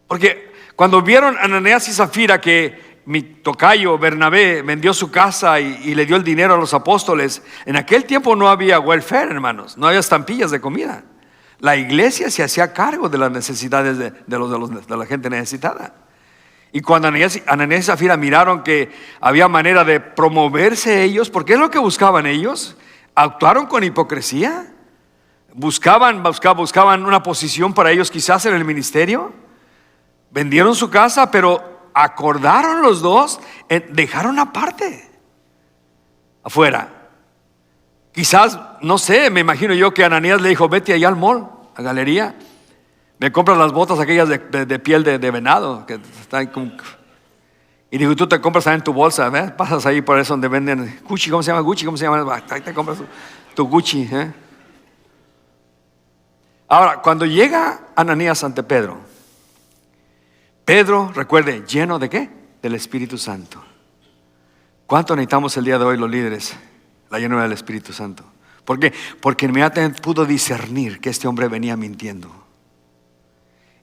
Porque cuando vieron a Ananías y Zafira que mi tocayo Bernabé vendió su casa y le dio el dinero a los apóstoles, en aquel tiempo no había welfare, hermanos, no había estampillas de comida. La iglesia se hacía cargo de las necesidades de la gente necesitada. Y cuando Ananías y Zafira miraron que había manera de promoverse ellos, porque es lo que buscaban ellos, actuaron con hipocresía, buscaban una posición para ellos quizás en el ministerio, vendieron su casa, pero acordaron los dos, dejaron aparte, afuera. Quizás, no sé, me imagino yo que Ananías le dijo, vete allá al mall, a galería, me compras las botas aquellas de piel de venado, que están como... Y digo, tú te compras también tu bolsa, ¿ves? Pasas ahí por eso donde venden Gucci, ¿cómo se llama? Gucci, ¿cómo se llama? Ahí te compras tu Gucci, ¿eh? Ahora, cuando llega Ananías ante Pedro, recuerde, lleno ¿de qué? Del Espíritu Santo. ¿Cuánto necesitamos el día de hoy los líderes? La llenura del Espíritu Santo. ¿Por qué? Porque inmediatamente pudo discernir que este hombre venía mintiendo.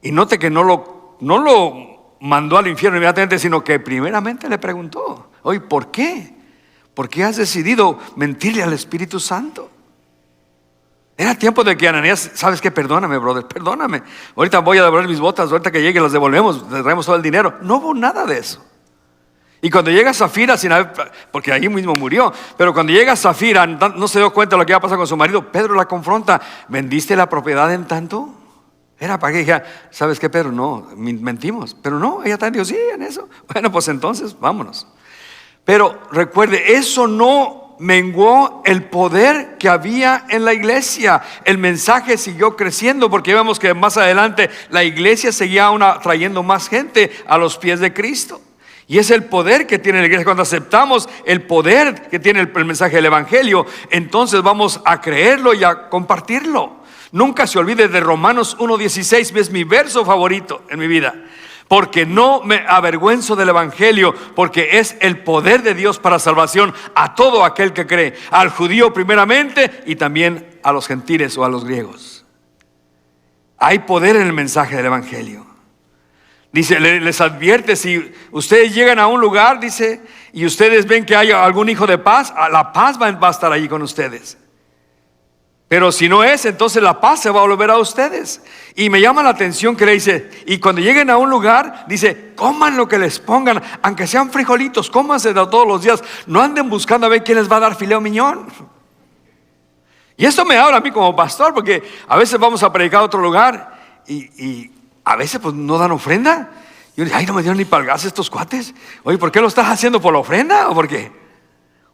Y note que no lo mandó al infierno inmediatamente, sino que primeramente le preguntó, oye, ¿por qué? ¿Por qué has decidido mentirle al Espíritu Santo? Era tiempo de que Ananías, ¿sabes qué? Perdóname, brother, perdóname. Ahorita voy a devolver mis botas, ahorita que llegue las devolvemos, le traemos todo el dinero. No hubo nada de eso. Y cuando llega Zafira, porque allí mismo murió, pero cuando llega Zafira, no se dio cuenta de lo que iba a pasar con su marido. Pedro la confronta, ¿vendiste la propiedad en tanto? Era para que dijera, ¿sabes qué, Pedro? No, mentimos. Pero no, ella también dijo, sí, en eso. Bueno, pues entonces, vámonos. Pero recuerde, eso no menguó el poder que había en la iglesia. El mensaje siguió creciendo, porque vemos que más adelante la iglesia seguía trayendo más gente a los pies de Cristo. Y es el poder que tiene la iglesia. Cuando aceptamos el poder que tiene el mensaje del evangelio, entonces vamos a creerlo y a compartirlo. Nunca se olvide de Romanos 1:16, es mi verso favorito en mi vida. Porque no me avergüenzo del evangelio, porque es el poder de Dios para salvación a todo aquel que cree, al judío primeramente y también a los gentiles o a los griegos. Hay poder en el mensaje del evangelio. Dice, les advierte, si ustedes llegan a un lugar, dice, y ustedes ven que hay algún hijo de paz, la paz va a estar allí con ustedes. Pero si no es, entonces la paz se va a volver a ustedes. Y me llama la atención que le dice, y cuando lleguen a un lugar, dice, coman lo que les pongan, aunque sean frijolitos, cómanse todos los días. No anden buscando a ver quién les va a dar fileo miñón. Y esto me habla a mí como pastor, porque a veces vamos a predicar a otro lugar y a veces pues no dan ofrenda. Yo digo, ay, no me dieron ni para el gas estos cuates. Oye, ¿por qué lo estás haciendo? ¿Por la ofrenda o por qué?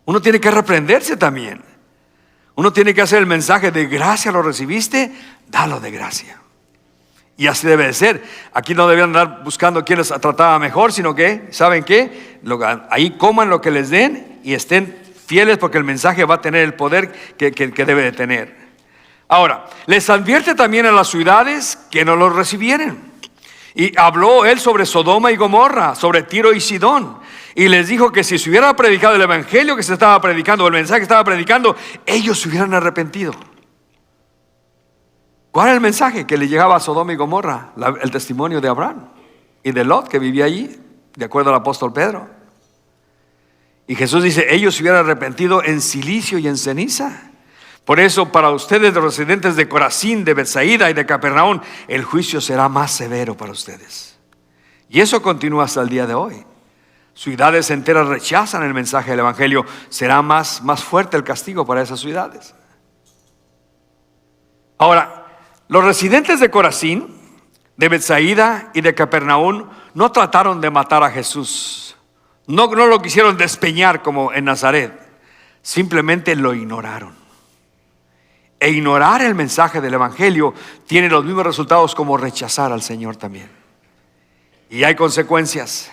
Uno tiene que reprenderse también. Uno tiene que hacer el mensaje de gracia, lo recibiste, dalo de gracia. Y así debe de ser. Aquí no debían andar buscando quién les trataba mejor, sino que, ¿saben qué? Ahí coman lo que les den y estén fieles, porque el mensaje va a tener el poder que debe de tener. Ahora, les advierte también a las ciudades que no los recibieren. Y habló él sobre Sodoma y Gomorra, sobre Tiro y Sidón. Y les dijo que si se hubiera predicado el evangelio que se estaba predicando, el mensaje que estaba predicando, ellos se hubieran arrepentido. ¿Cuál era el mensaje que le llegaba a Sodoma y Gomorra? El testimonio de Abraham y de Lot, que vivía allí, de acuerdo al apóstol Pedro. Y Jesús dice, ellos se hubieran arrepentido en silicio y en ceniza. Por eso, para ustedes, los residentes de Corazín, de Betsaida y de Capernaum, el juicio será más severo para ustedes. Y eso continúa hasta el día de hoy. Ciudades enteras rechazan el mensaje del evangelio. Será más fuerte el castigo para esas ciudades. Ahora, los residentes de Corazín, de Betsaida y de Capernaum no trataron de matar a Jesús. No lo quisieron despeñar como en Nazaret, simplemente lo ignoraron. E ignorar el mensaje del Evangelio tiene los mismos resultados como rechazar al Señor también. Y hay consecuencias.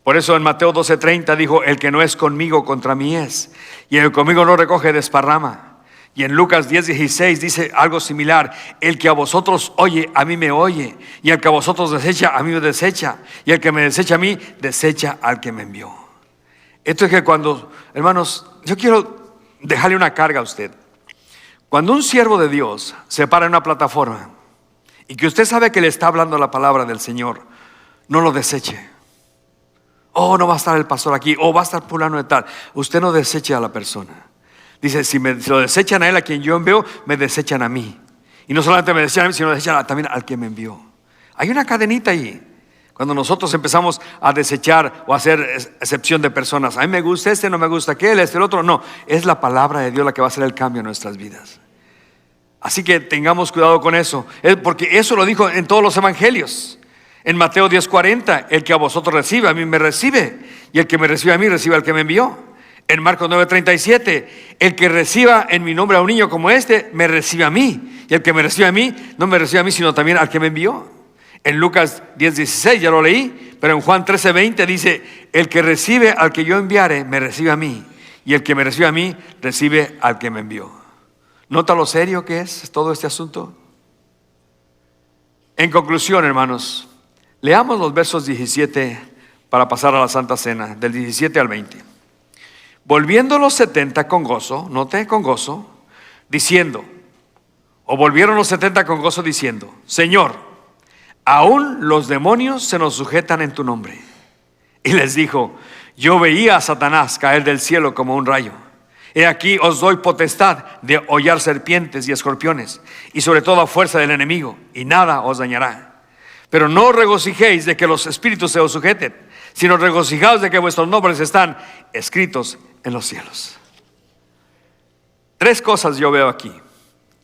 Por eso en Mateo 12:30 dijo: el que no es conmigo, contra mí es, y el que conmigo no recoge, desparrama. Y en Lucas 10:16 dice algo similar: el que a vosotros oye, a mí me oye, y el que a vosotros desecha, a mí me desecha, y el que me desecha a mí, desecha al que me envió. Esto es que cuando, hermanos, yo quiero dejarle una carga a usted. Cuando un siervo de Dios se para en una plataforma y que usted sabe que le está hablando la palabra del Señor, no lo deseche. Oh, no va a estar el pastor aquí, o va a estar fulano de tal. Usted no deseche a la persona. Dice: si lo desechan a él, a quien yo envío, me desechan a mí. Y no solamente me desechan a mí, sino desechan también al que me envió. Hay una cadenita ahí. Cuando nosotros empezamos a desechar o a hacer excepción de personas, a mí me gusta este, no me gusta aquel, el otro, no. Es la palabra de Dios la que va a hacer el cambio en nuestras vidas. Así que tengamos cuidado con eso, porque eso lo dijo en todos los evangelios. En Mateo 10:40, el que a vosotros recibe, a mí me recibe, y el que me recibe a mí, recibe al que me envió. En Marcos 9:37, el que reciba en mi nombre a un niño como este, me recibe a mí. Y el que me recibe a mí, no me recibe a mí, sino también al que me envió. En Lucas 10:16, ya lo leí, pero en Juan 13:20 dice: el que recibe al que yo enviare, me recibe a mí. Y el que me recibe a mí, recibe al que me envió. ¿Nota lo serio que es todo este asunto? En conclusión, hermanos, leamos los versos 17 para pasar a la Santa Cena, del 17 al 20. Volviendo los 70 con gozo, note, con gozo, diciendo, o volvieron los 70 con gozo diciendo: Señor, aún los demonios se nos sujetan en tu nombre. Y les dijo: yo veía a Satanás caer del cielo como un rayo. He aquí os doy potestad de hollar serpientes y escorpiones, y sobre toda fuerza del enemigo, y nada os dañará. Pero no os regocijéis de que los espíritus se os sujeten, sino regocijaos de que vuestros nombres están escritos en los cielos. Tres cosas yo veo aquí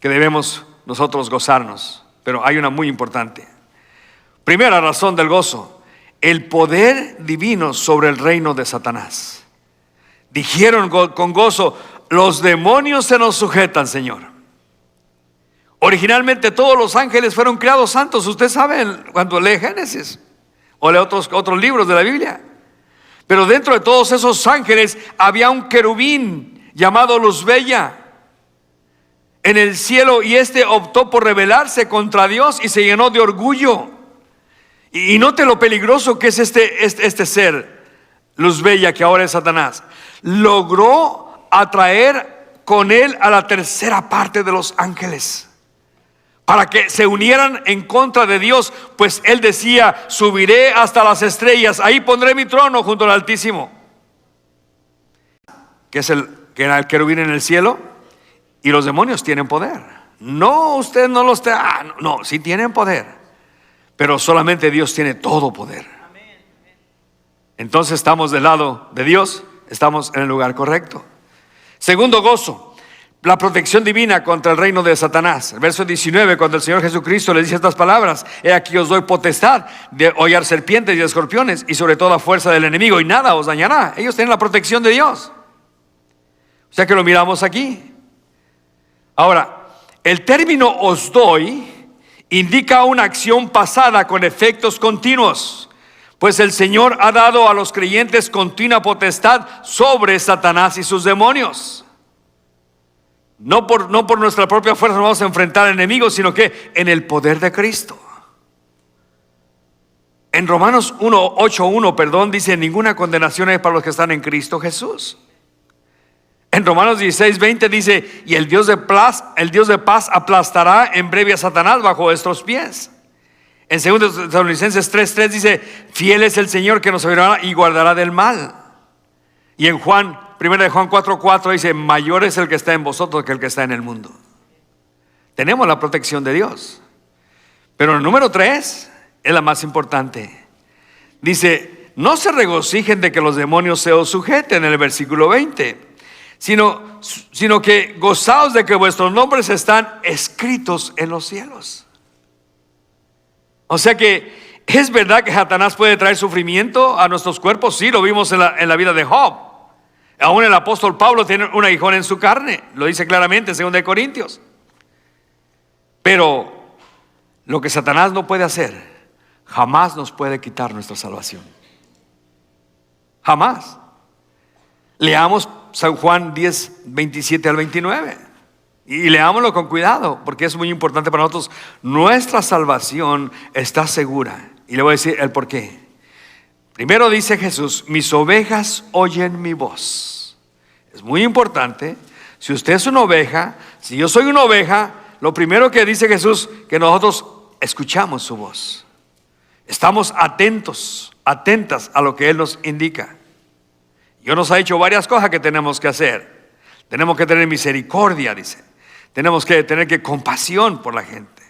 que debemos nosotros gozarnos, pero hay una muy importante. Primera razón del gozo: el poder divino sobre el reino de Satanás. Dijeron con gozo: los demonios se nos sujetan, Señor. Originalmente todos los ángeles fueron creados santos. Usted sabe cuando lee Génesis o lee otros libros de la Biblia. Pero dentro de todos esos ángeles había un querubín llamado Luz Bella en el cielo, y este optó por rebelarse contra Dios y se llenó de orgullo. Y note lo peligroso que es este ser, Luz Bella, que ahora es Satanás. Logró atraer con él a la tercera parte de los ángeles para que se unieran en contra de Dios, pues él decía: subiré hasta las estrellas, ahí pondré mi trono junto al Altísimo. Que era el querubín en el cielo. Y los demonios tienen poder. No, usted no los tiene. No, sí tienen poder, pero solamente Dios tiene todo poder. Entonces estamos del lado de Dios, estamos en el lugar correcto. Segundo gozo: la protección divina contra el reino de Satanás. El verso 19, cuando el Señor Jesucristo le dice estas palabras: he aquí os doy potestad de hollar serpientes y escorpiones, y sobre toda fuerza del enemigo, y nada os dañará. Ellos tienen la protección de Dios. O sea que lo miramos aquí. Ahora, el término os doy indica una acción pasada con efectos continuos, pues el Señor ha dado a los creyentes continua potestad sobre Satanás y sus demonios. No por nuestra propia fuerza nos vamos a enfrentar al enemigo, sino que en el poder de Cristo. En Romanos 8:1, dice: ninguna condenación hay para los que están en Cristo Jesús. En Romanos 16:20 dice: y el Dios de paz aplastará en breve a Satanás bajo vuestros pies. En 2 Tesalonicenses 3:3 dice: fiel es el Señor que nos ayudará y guardará del mal. Y en 1 de Juan 4:4 dice: mayor es el que está en vosotros que el que está en el mundo. Tenemos la protección de Dios. Pero el número 3 es la más importante. Dice: no se regocijen de que los demonios se os sujeten, en el versículo 20. Sino que gozaos de que vuestros nombres están escritos en los cielos. O sea que ¿Es verdad que Satanás puede traer sufrimiento a nuestros cuerpos? Sí, lo vimos en la vida de Job. Aún el apóstol Pablo tiene un aguijón en su carne, lo dice claramente en 2 Corintios. Pero lo que Satanás no puede hacer, jamás nos puede quitar nuestra salvación. Jamás. Leamos San Juan 10, 27 al 29. Y leámoslo con cuidado, porque es muy importante para nosotros. Nuestra salvación está segura. Y le voy a decir el por qué. Primero dice Jesús: mis ovejas oyen mi voz. Es muy importante. Si usted es una oveja, si yo soy una oveja, lo primero que dice Jesús, que nosotros escuchamos su voz. Estamos atentos, atentas a lo que Él nos indica. Dios nos ha dicho varias cosas que tenemos que hacer. Tenemos que tener misericordia, dice. Tenemos que tener compasión por la gente.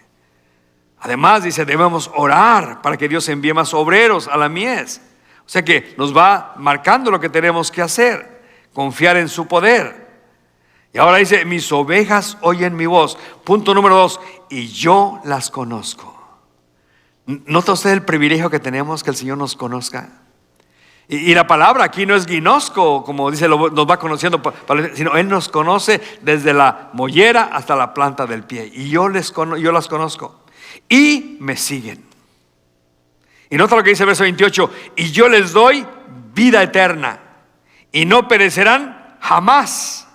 Además, dice, debemos orar para que Dios envíe más obreros a la mies. O sea que nos va marcando lo que tenemos que hacer. Confiar en su poder. Y ahora dice: mis ovejas oyen mi voz. Punto número 2. Y yo las conozco. ¿Nota usted el privilegio que tenemos que el Señor nos conozca? Y la palabra aquí no es ginosco, como dice, nos va conociendo, sino Él nos conoce desde la mollera hasta la planta del pie. Y yo las conozco. Y me siguen. Y nota lo que dice el verso 28. Y yo les doy vida eterna. Y no perecerán jamás.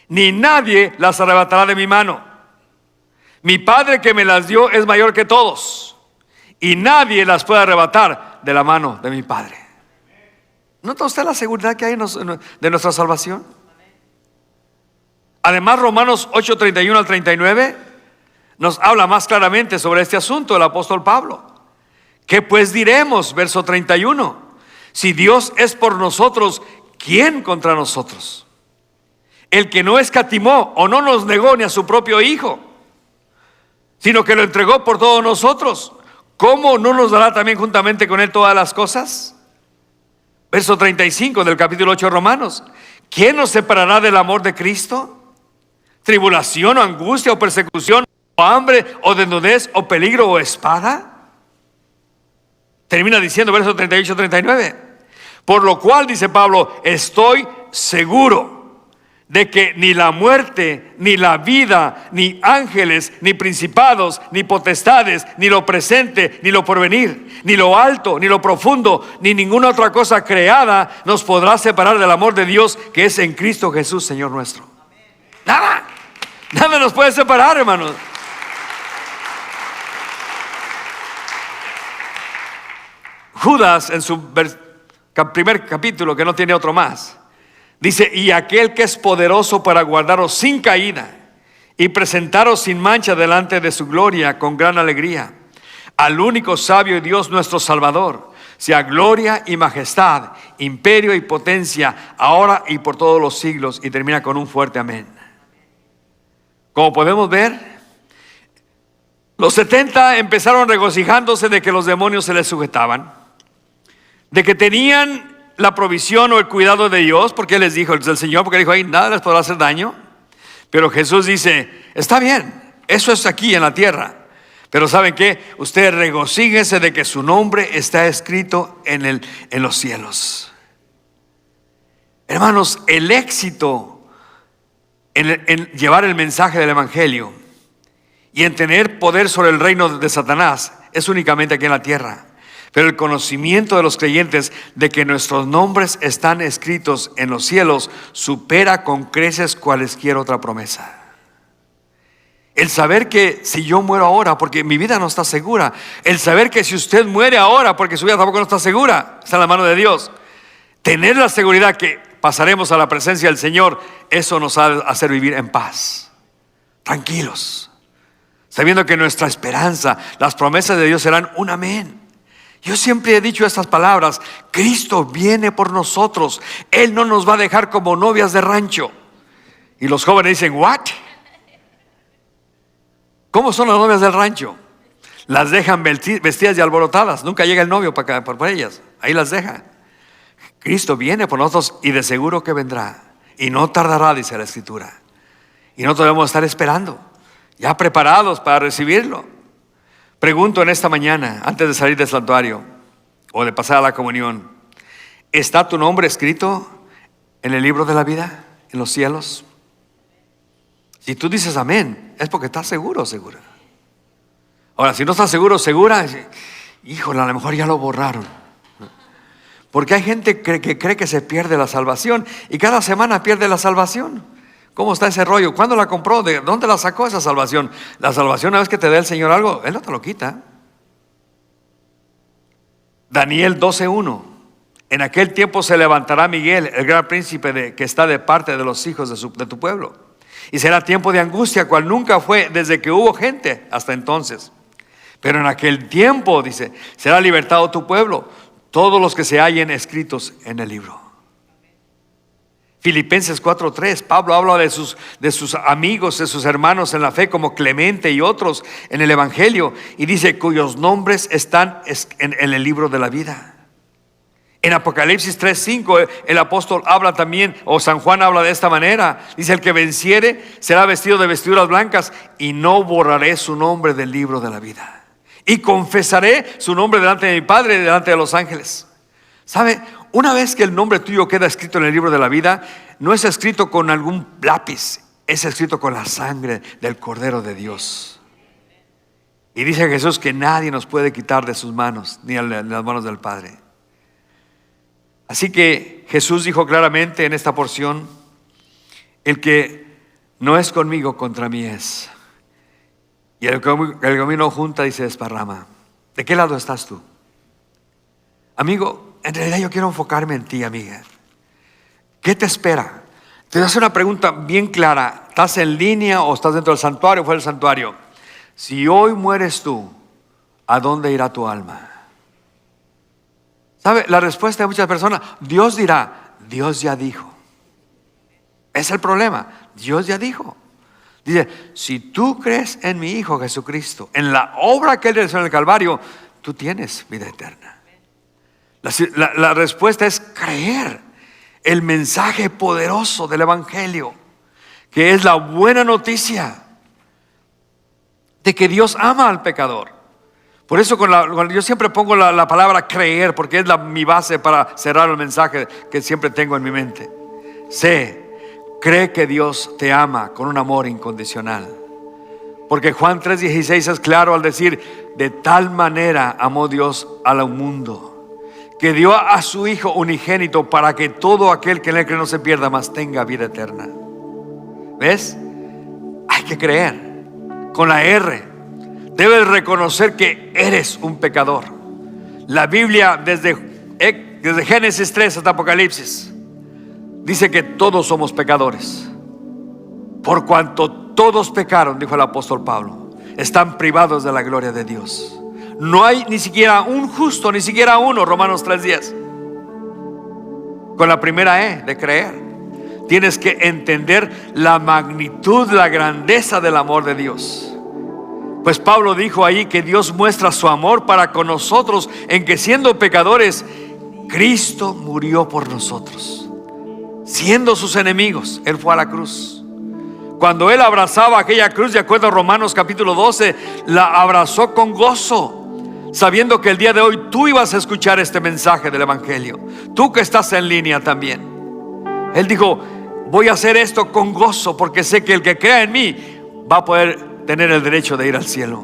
Ni nadie las arrebatará de mi mano. Mi Padre que me las dio es mayor que todos. Y nadie las puede arrebatar de la mano de mi Padre. ¿Nota usted la seguridad que hay de nuestra salvación? Además, Romanos 8, 31 al 39 nos habla más claramente sobre este asunto el apóstol Pablo. ¿Qué pues diremos? Verso 31. Si Dios es por nosotros, ¿quién contra nosotros? El que no escatimó o no nos negó ni a su propio Hijo, sino que lo entregó por todos nosotros, ¿cómo no nos dará también juntamente con Él todas las cosas? Verso 35 del capítulo 8 de Romanos. ¿Quién nos separará del amor de Cristo? ¿Tribulación o angustia o persecución o hambre o desnudez o peligro o espada? Termina diciendo verso 38-39. Por lo cual, dice Pablo, estoy seguro de que ni la muerte, ni la vida, ni ángeles, ni principados, ni potestades, ni lo presente, ni lo porvenir, ni lo alto, ni lo profundo, ni ninguna otra cosa creada nos podrá separar del amor de Dios que es en Cristo Jesús, Señor nuestro. Nada nos puede separar, hermanos. Judas, en su primer capítulo, que no tiene otro más, dice: y aquel que es poderoso para guardaros sin caída y presentaros sin mancha delante de su gloria con gran alegría, al único sabio y Dios nuestro Salvador, sea gloria y majestad, imperio y potencia, ahora y por todos los siglos. Y termina con un fuerte amén. Como podemos ver, los 70 empezaron regocijándose de que los demonios se les sujetaban, de que tenían la provisión o el cuidado de Dios, porque Él les dijo, el Señor, porque dijo: ahí nada les podrá hacer daño. Pero Jesús dice: está bien, eso es aquí en la tierra, pero ¿saben qué? Ustedes regocíjense de que su nombre está escrito en los cielos. Hermanos, el éxito en llevar el mensaje del evangelio y en tener poder sobre el reino de Satanás es únicamente aquí en la tierra. Pero el conocimiento de los creyentes de que nuestros nombres están escritos en los cielos supera con creces cualesquier otra promesa. El saber que si yo muero ahora, porque mi vida no está segura. El saber que si usted muere ahora, porque su vida tampoco no está segura, está en la mano de Dios. Tener la seguridad que pasaremos a la presencia del Señor, eso nos ha de hacer vivir en paz, tranquilos, sabiendo que nuestra esperanza, las promesas de Dios serán un amén. Yo siempre he dicho estas palabras: Cristo viene por nosotros. Él no nos va a dejar como novias de rancho. Y los jóvenes dicen: ¿what? ¿Cómo son las novias del rancho? Las dejan vestidas y alborotadas. Nunca llega el novio por ellas. Ahí las deja. Cristo viene por nosotros y de seguro que vendrá. Y no tardará, dice la Escritura. Y nosotros debemos estar esperando, ya preparados para recibirlo. Pregunto en esta mañana, antes de salir del santuario o de pasar a la comunión, ¿está tu nombre escrito en el libro de la vida, en los cielos? Si tú dices amén, es porque estás seguro o segura. Ahora, si no estás seguro o segura, híjole, a lo mejor ya lo borraron. Porque hay gente que cree que se pierde la salvación y cada semana pierde la salvación. ¿Cómo está ese rollo? ¿Cuándo la compró? ¿De dónde la sacó esa salvación? La salvación, una vez que te dé el Señor algo, Él no te lo quita. Daniel 12:1. En aquel tiempo se levantará Miguel, el gran príncipe que está de parte de los hijos de tu pueblo. Y será tiempo de angustia, cual nunca fue desde que hubo gente hasta entonces. Pero en aquel tiempo, dice, será libertado tu pueblo, todos los que se hallen escritos en el libro. Filipenses 4:3, Pablo habla de sus amigos, de sus hermanos en la fe, como Clemente y otros en el Evangelio, y dice, cuyos nombres están en el libro de la vida. En Apocalipsis 3:5 el apóstol habla también, o San Juan habla de esta manera, dice, el que venciere será vestido de vestiduras blancas y no borraré su nombre del libro de la vida, y confesaré su nombre delante de mi Padre y delante de los ángeles. ¿Sabe? Una vez que el nombre tuyo queda escrito en el libro de la vida, no es escrito con algún lápiz, es escrito con la sangre del Cordero de Dios. Y dice Jesús que nadie nos puede quitar de sus manos, ni de las manos del Padre. Así que Jesús dijo claramente en esta porción, el que no es conmigo, contra mí es. Y el que no junta y se desparrama. ¿De qué lado estás tú? Amigo, en realidad yo quiero enfocarme en ti, amiga. ¿Qué te espera? Te voy a hacer una pregunta bien clara. ¿Estás en línea o estás dentro del santuario o fuera del santuario? Si hoy mueres tú, ¿a dónde irá tu alma? ¿Sabe? La respuesta de muchas personas, Dios dirá, Dios ya dijo. Es el problema, Dios ya dijo. Dice, si tú crees en mi Hijo Jesucristo, en la obra que Él realizó en el Calvario, tú tienes vida eterna. La respuesta es creer el mensaje poderoso del Evangelio, que es la buena noticia de que Dios ama al pecador. Por eso yo siempre pongo la palabra creer, porque es mi base para cerrar el mensaje que siempre tengo en mi mente. Cree que Dios te ama con un amor incondicional. Porque Juan 3:16 es claro al decir, de tal manera amó Dios al mundo, que dio a su Hijo unigénito para que todo aquel que en él cree no se pierda, mas tenga vida eterna. ¿Ves? Hay que creer con la R. Debes reconocer que eres un pecador. La Biblia desde Génesis 3 hasta Apocalipsis dice que todos somos pecadores. Por cuanto todos pecaron, dijo el apóstol Pablo, están privados de la gloria de Dios. No hay ni siquiera un justo, ni siquiera uno. Romanos 3:10. Con la primera E de creer, tienes que entender la magnitud, la grandeza del amor de Dios. Pues Pablo dijo ahí que Dios muestra su amor para con nosotros en que siendo pecadores, Cristo murió por nosotros. Siendo sus enemigos, Él fue a la cruz. Cuando Él abrazaba aquella cruz, de acuerdo a Romanos capítulo 12, la abrazó con gozo, sabiendo que el día de hoy tú ibas a escuchar este mensaje del Evangelio. Tú que estás en línea también. Él dijo, voy a hacer esto con gozo, porque sé que el que crea en mí va a poder tener el derecho de ir al cielo.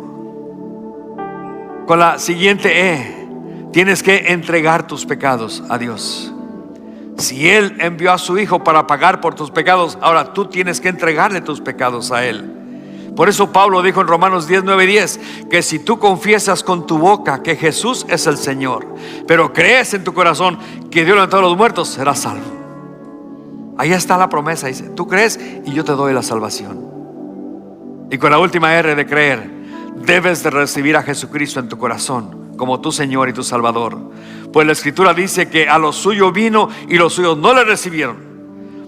Con la siguiente E, tienes que entregar tus pecados a Dios. Si Él envió a su Hijo para pagar por tus pecados, ahora tú tienes que entregarle tus pecados a Él. Por eso Pablo dijo en Romanos 10:9-10 que si tú confiesas con tu boca que Jesús es el Señor, pero crees en tu corazón que Dios levantó a los muertos, serás salvo. Ahí está la promesa, dice, tú crees y yo te doy la salvación. Y con la última R de creer, debes de recibir a Jesucristo en tu corazón como tu Señor y tu Salvador. Pues la Escritura dice que a los suyos vino y los suyos no le recibieron.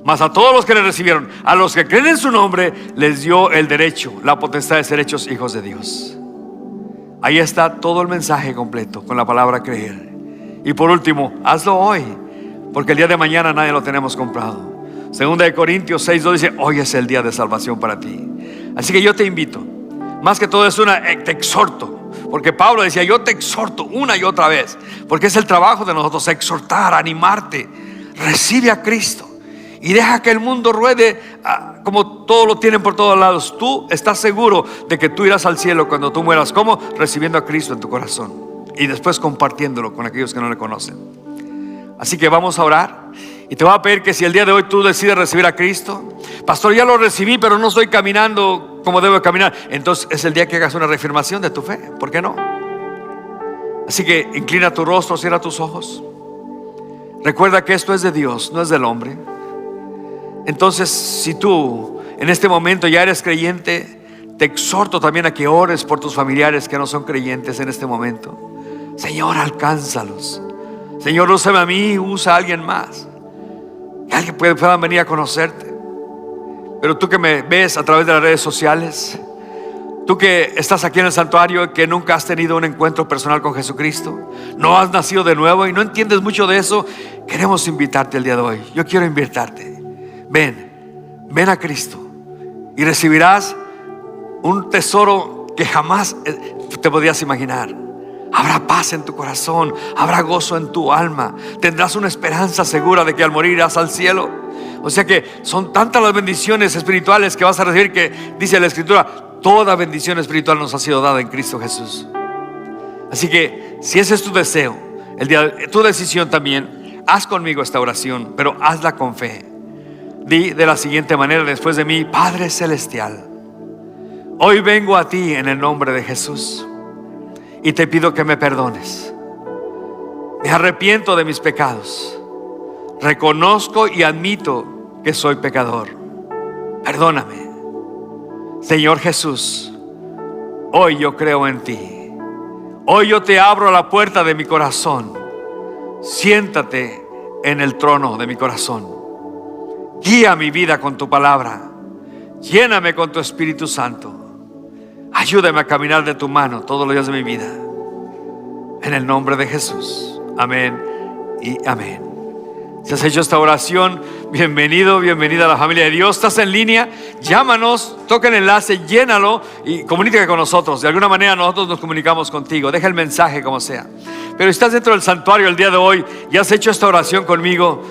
Mas a todos los que le recibieron, a los que creen en su nombre, les dio el derecho, la potestad de ser hechos hijos de Dios. Ahí está todo el mensaje completo con la palabra creer. Y por último, hazlo hoy, porque el día de mañana nadie lo tenemos comprado. Segunda de Corintios 6:2 dice, hoy es el día de salvación para ti. Así que yo te invito, más que todo te exhorto, Porque Pablo decía, yo te exhorto una y otra vez, porque es el trabajo de nosotros, exhortar, animarte. Recibe a Cristo y deja que el mundo ruede como todo lo tienen por todos lados. Tú estás seguro de que tú irás al cielo cuando tú mueras. ¿Cómo? Recibiendo a Cristo en tu corazón y después compartiéndolo con aquellos que no le conocen. Así que vamos a orar y te voy a pedir que si el día de hoy tú decides recibir a Cristo, pastor, ya lo recibí pero no estoy caminando como debo caminar, entonces es el día que hagas una reafirmación de tu fe. ¿Por qué no? Así que inclina tu rostro, cierra tus ojos. Recuerda que esto es de Dios, no es del hombre. Entonces, si tú en este momento ya eres creyente, te exhorto también a que ores por tus familiares que no son creyentes en este momento. Señor, alcánzalos. Señor, úsame a mí, usa a alguien más, que alguien pueda venir a conocerte. Pero tú que me ves a través de las redes sociales, tú que estás aquí en el santuario y que nunca has tenido un encuentro personal con Jesucristo, no has nacido de nuevo y no entiendes mucho de eso, queremos invitarte el día de hoy. Yo quiero invitarte. Ven a Cristo y recibirás un tesoro que jamás te podías imaginar. Habrá paz en tu corazón, habrá gozo en tu alma, tendrás una esperanza segura de que al morir irás al cielo. O sea que son tantas las bendiciones espirituales que vas a recibir, que dice la Escritura, toda bendición espiritual nos ha sido dada en Cristo Jesús. Así que si ese es tu deseo, tu decisión también, haz conmigo esta oración, pero hazla con fe. Di de la siguiente manera después de mí: Padre Celestial, hoy vengo a ti en el nombre de Jesús y te pido que me perdones. Me arrepiento de mis pecados. Reconozco y admito que soy pecador. Perdóname. Señor Jesús, hoy yo creo en ti. Hoy yo te abro la puerta de mi corazón. Siéntate en el trono de mi corazón. Guía mi vida con tu palabra. Lléname con tu Espíritu Santo. Ayúdame a caminar de tu mano todos los días de mi vida. En el nombre de Jesús. Amén y amén. Si has hecho esta oración, bienvenido, bienvenida a la familia de Dios. Estás en línea, llámanos, toca el enlace, llénalo y comunícate con nosotros. De alguna manera nosotros nos comunicamos contigo. Deja el mensaje como sea. Pero si estás dentro del santuario el día de hoy y has hecho esta oración conmigo,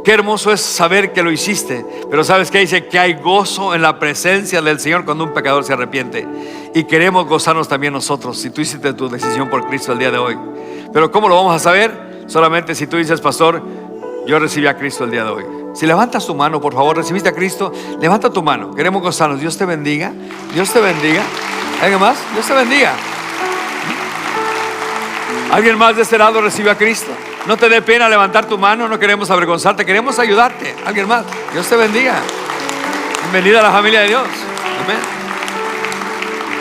qué hermoso es saber que lo hiciste. Pero ¿sabes qué? Dice que hay gozo en la presencia del Señor cuando un pecador se arrepiente. Y queremos gozarnos también nosotros si tú hiciste tu decisión por Cristo el día de hoy. Pero ¿cómo lo vamos a saber? Solamente si tú dices: pastor, yo recibí a Cristo el día de hoy. Si levantas tu mano, por favor, recibiste a Cristo, levanta tu mano. Queremos gozarnos. Dios te bendiga. Dios te bendiga. ¿Alguien más? Dios te bendiga. ¿Alguien más de este lado recibió a Cristo? No te dé pena levantar tu mano, no queremos avergonzarte, queremos ayudarte. ¿Alguien más? Dios te bendiga. Bienvenida a la familia de Dios. Amén.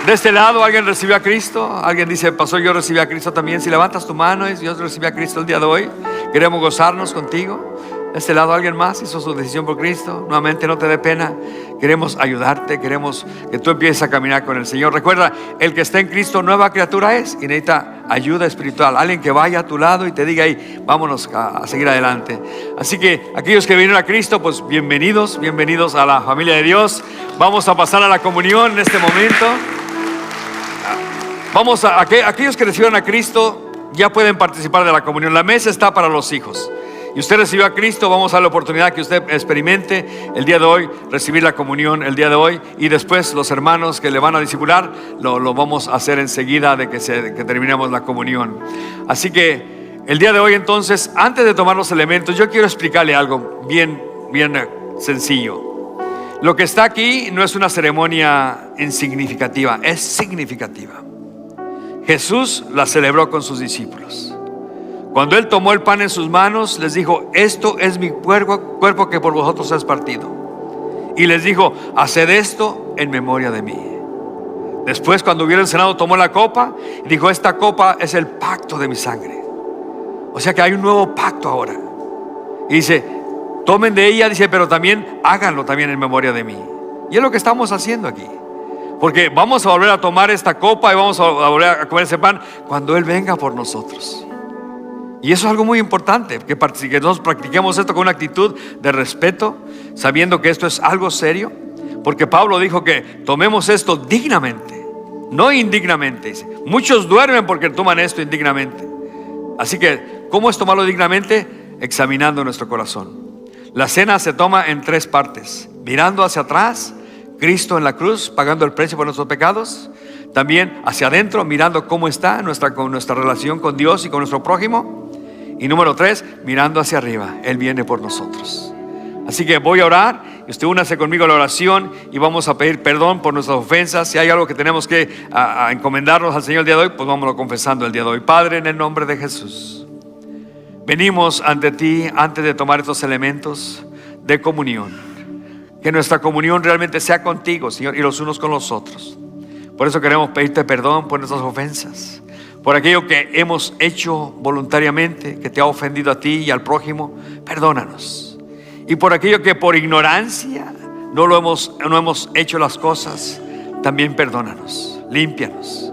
De este lado, ¿alguien recibió a Cristo? Alguien dice: pastor, yo recibí a Cristo también. Si levantas tu mano y Dios recibió a Cristo el día de hoy, queremos gozarnos contigo. De este lado, ¿alguien más hizo su decisión por Cristo? Nuevamente, no te dé pena. Queremos ayudarte, queremos que tú empieces a caminar con el Señor. Recuerda, el que está en Cristo, nueva criatura es y necesita ayuda espiritual. Alguien que vaya a tu lado y te diga: ahí, vámonos a seguir adelante. Así que aquellos que vinieron a Cristo, pues bienvenidos, bienvenidos a la familia de Dios. Vamos a pasar a la comunión en este momento. Vamos a aquellos que recibieron a Cristo ya pueden participar de la comunión. La mesa está para los hijos. Y usted recibió a Cristo, vamos a dar la oportunidad que usted experimente el día de hoy, recibir la comunión el día de hoy. Y después los hermanos que le van a discipular lo vamos a hacer enseguida de que terminemos la comunión. Así que el día de hoy, entonces, antes de tomar los elementos, yo quiero explicarle algo bien sencillo. Lo que está aquí no es una ceremonia insignificativa, es significativa. Jesús la celebró con sus discípulos. Cuando Él tomó el pan en sus manos, les dijo: esto es mi cuerpo que por vosotros es partido. Y les dijo: haced esto en memoria de mí. Después, cuando hubieron cenado, tomó la copa y dijo: esta copa es el pacto de mi sangre. O sea que hay un nuevo pacto ahora. Y dice: tomen de ella, dice, pero también háganlo también en memoria de mí. Y es lo que estamos haciendo aquí. Porque vamos a volver a tomar esta copa y vamos a volver a comer ese pan cuando Él venga por nosotros. Y eso es algo muy importante, que nosotros practiquemos esto con una actitud de respeto, sabiendo que esto es algo serio. Porque Pablo dijo que tomemos esto dignamente. no indignamente. Dice, muchos duermen porque toman esto indignamente. Así que, ¿cómo es tomarlo dignamente? Examinando nuestro corazón. La cena se toma en 3 partes: mirando hacia atrás, Cristo en la cruz pagando el precio por nuestros pecados; también hacia adentro, mirando cómo está nuestra relación con Dios y con nuestro prójimo; y número 3, mirando hacia arriba, Él viene por nosotros. Así que voy a orar y usted únase conmigo a la oración y vamos a pedir perdón por nuestras ofensas. Si hay algo que tenemos que encomendarnos al Señor el día de hoy, pues vámonos confesando el día de hoy. Padre, en el nombre de Jesús, venimos ante ti antes de tomar estos elementos de comunión. Que nuestra comunión realmente sea contigo, Señor, y los unos con los otros. Por eso queremos pedirte perdón por nuestras ofensas, por aquello que hemos hecho voluntariamente, que te ha ofendido a ti y al prójimo. Perdónanos. Y por aquello que por ignorancia no hemos hecho las cosas, también perdónanos, límpianos.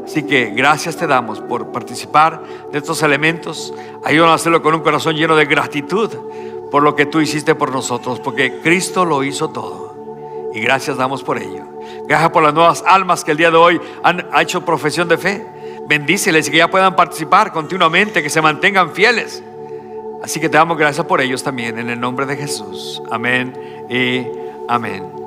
Así que gracias te damos por participar de estos elementos. Ayúdanos a hacerlo con un corazón lleno de gratitud por lo que tú hiciste por nosotros, porque Cristo lo hizo todo. Y gracias damos por ello. Gracias por las nuevas almas que el día de hoy han hecho profesión de fe. Bendíceles y que ya puedan participar continuamente, que se mantengan fieles. Así que te damos gracias por ellos también, en el nombre de Jesús. Amén y amén.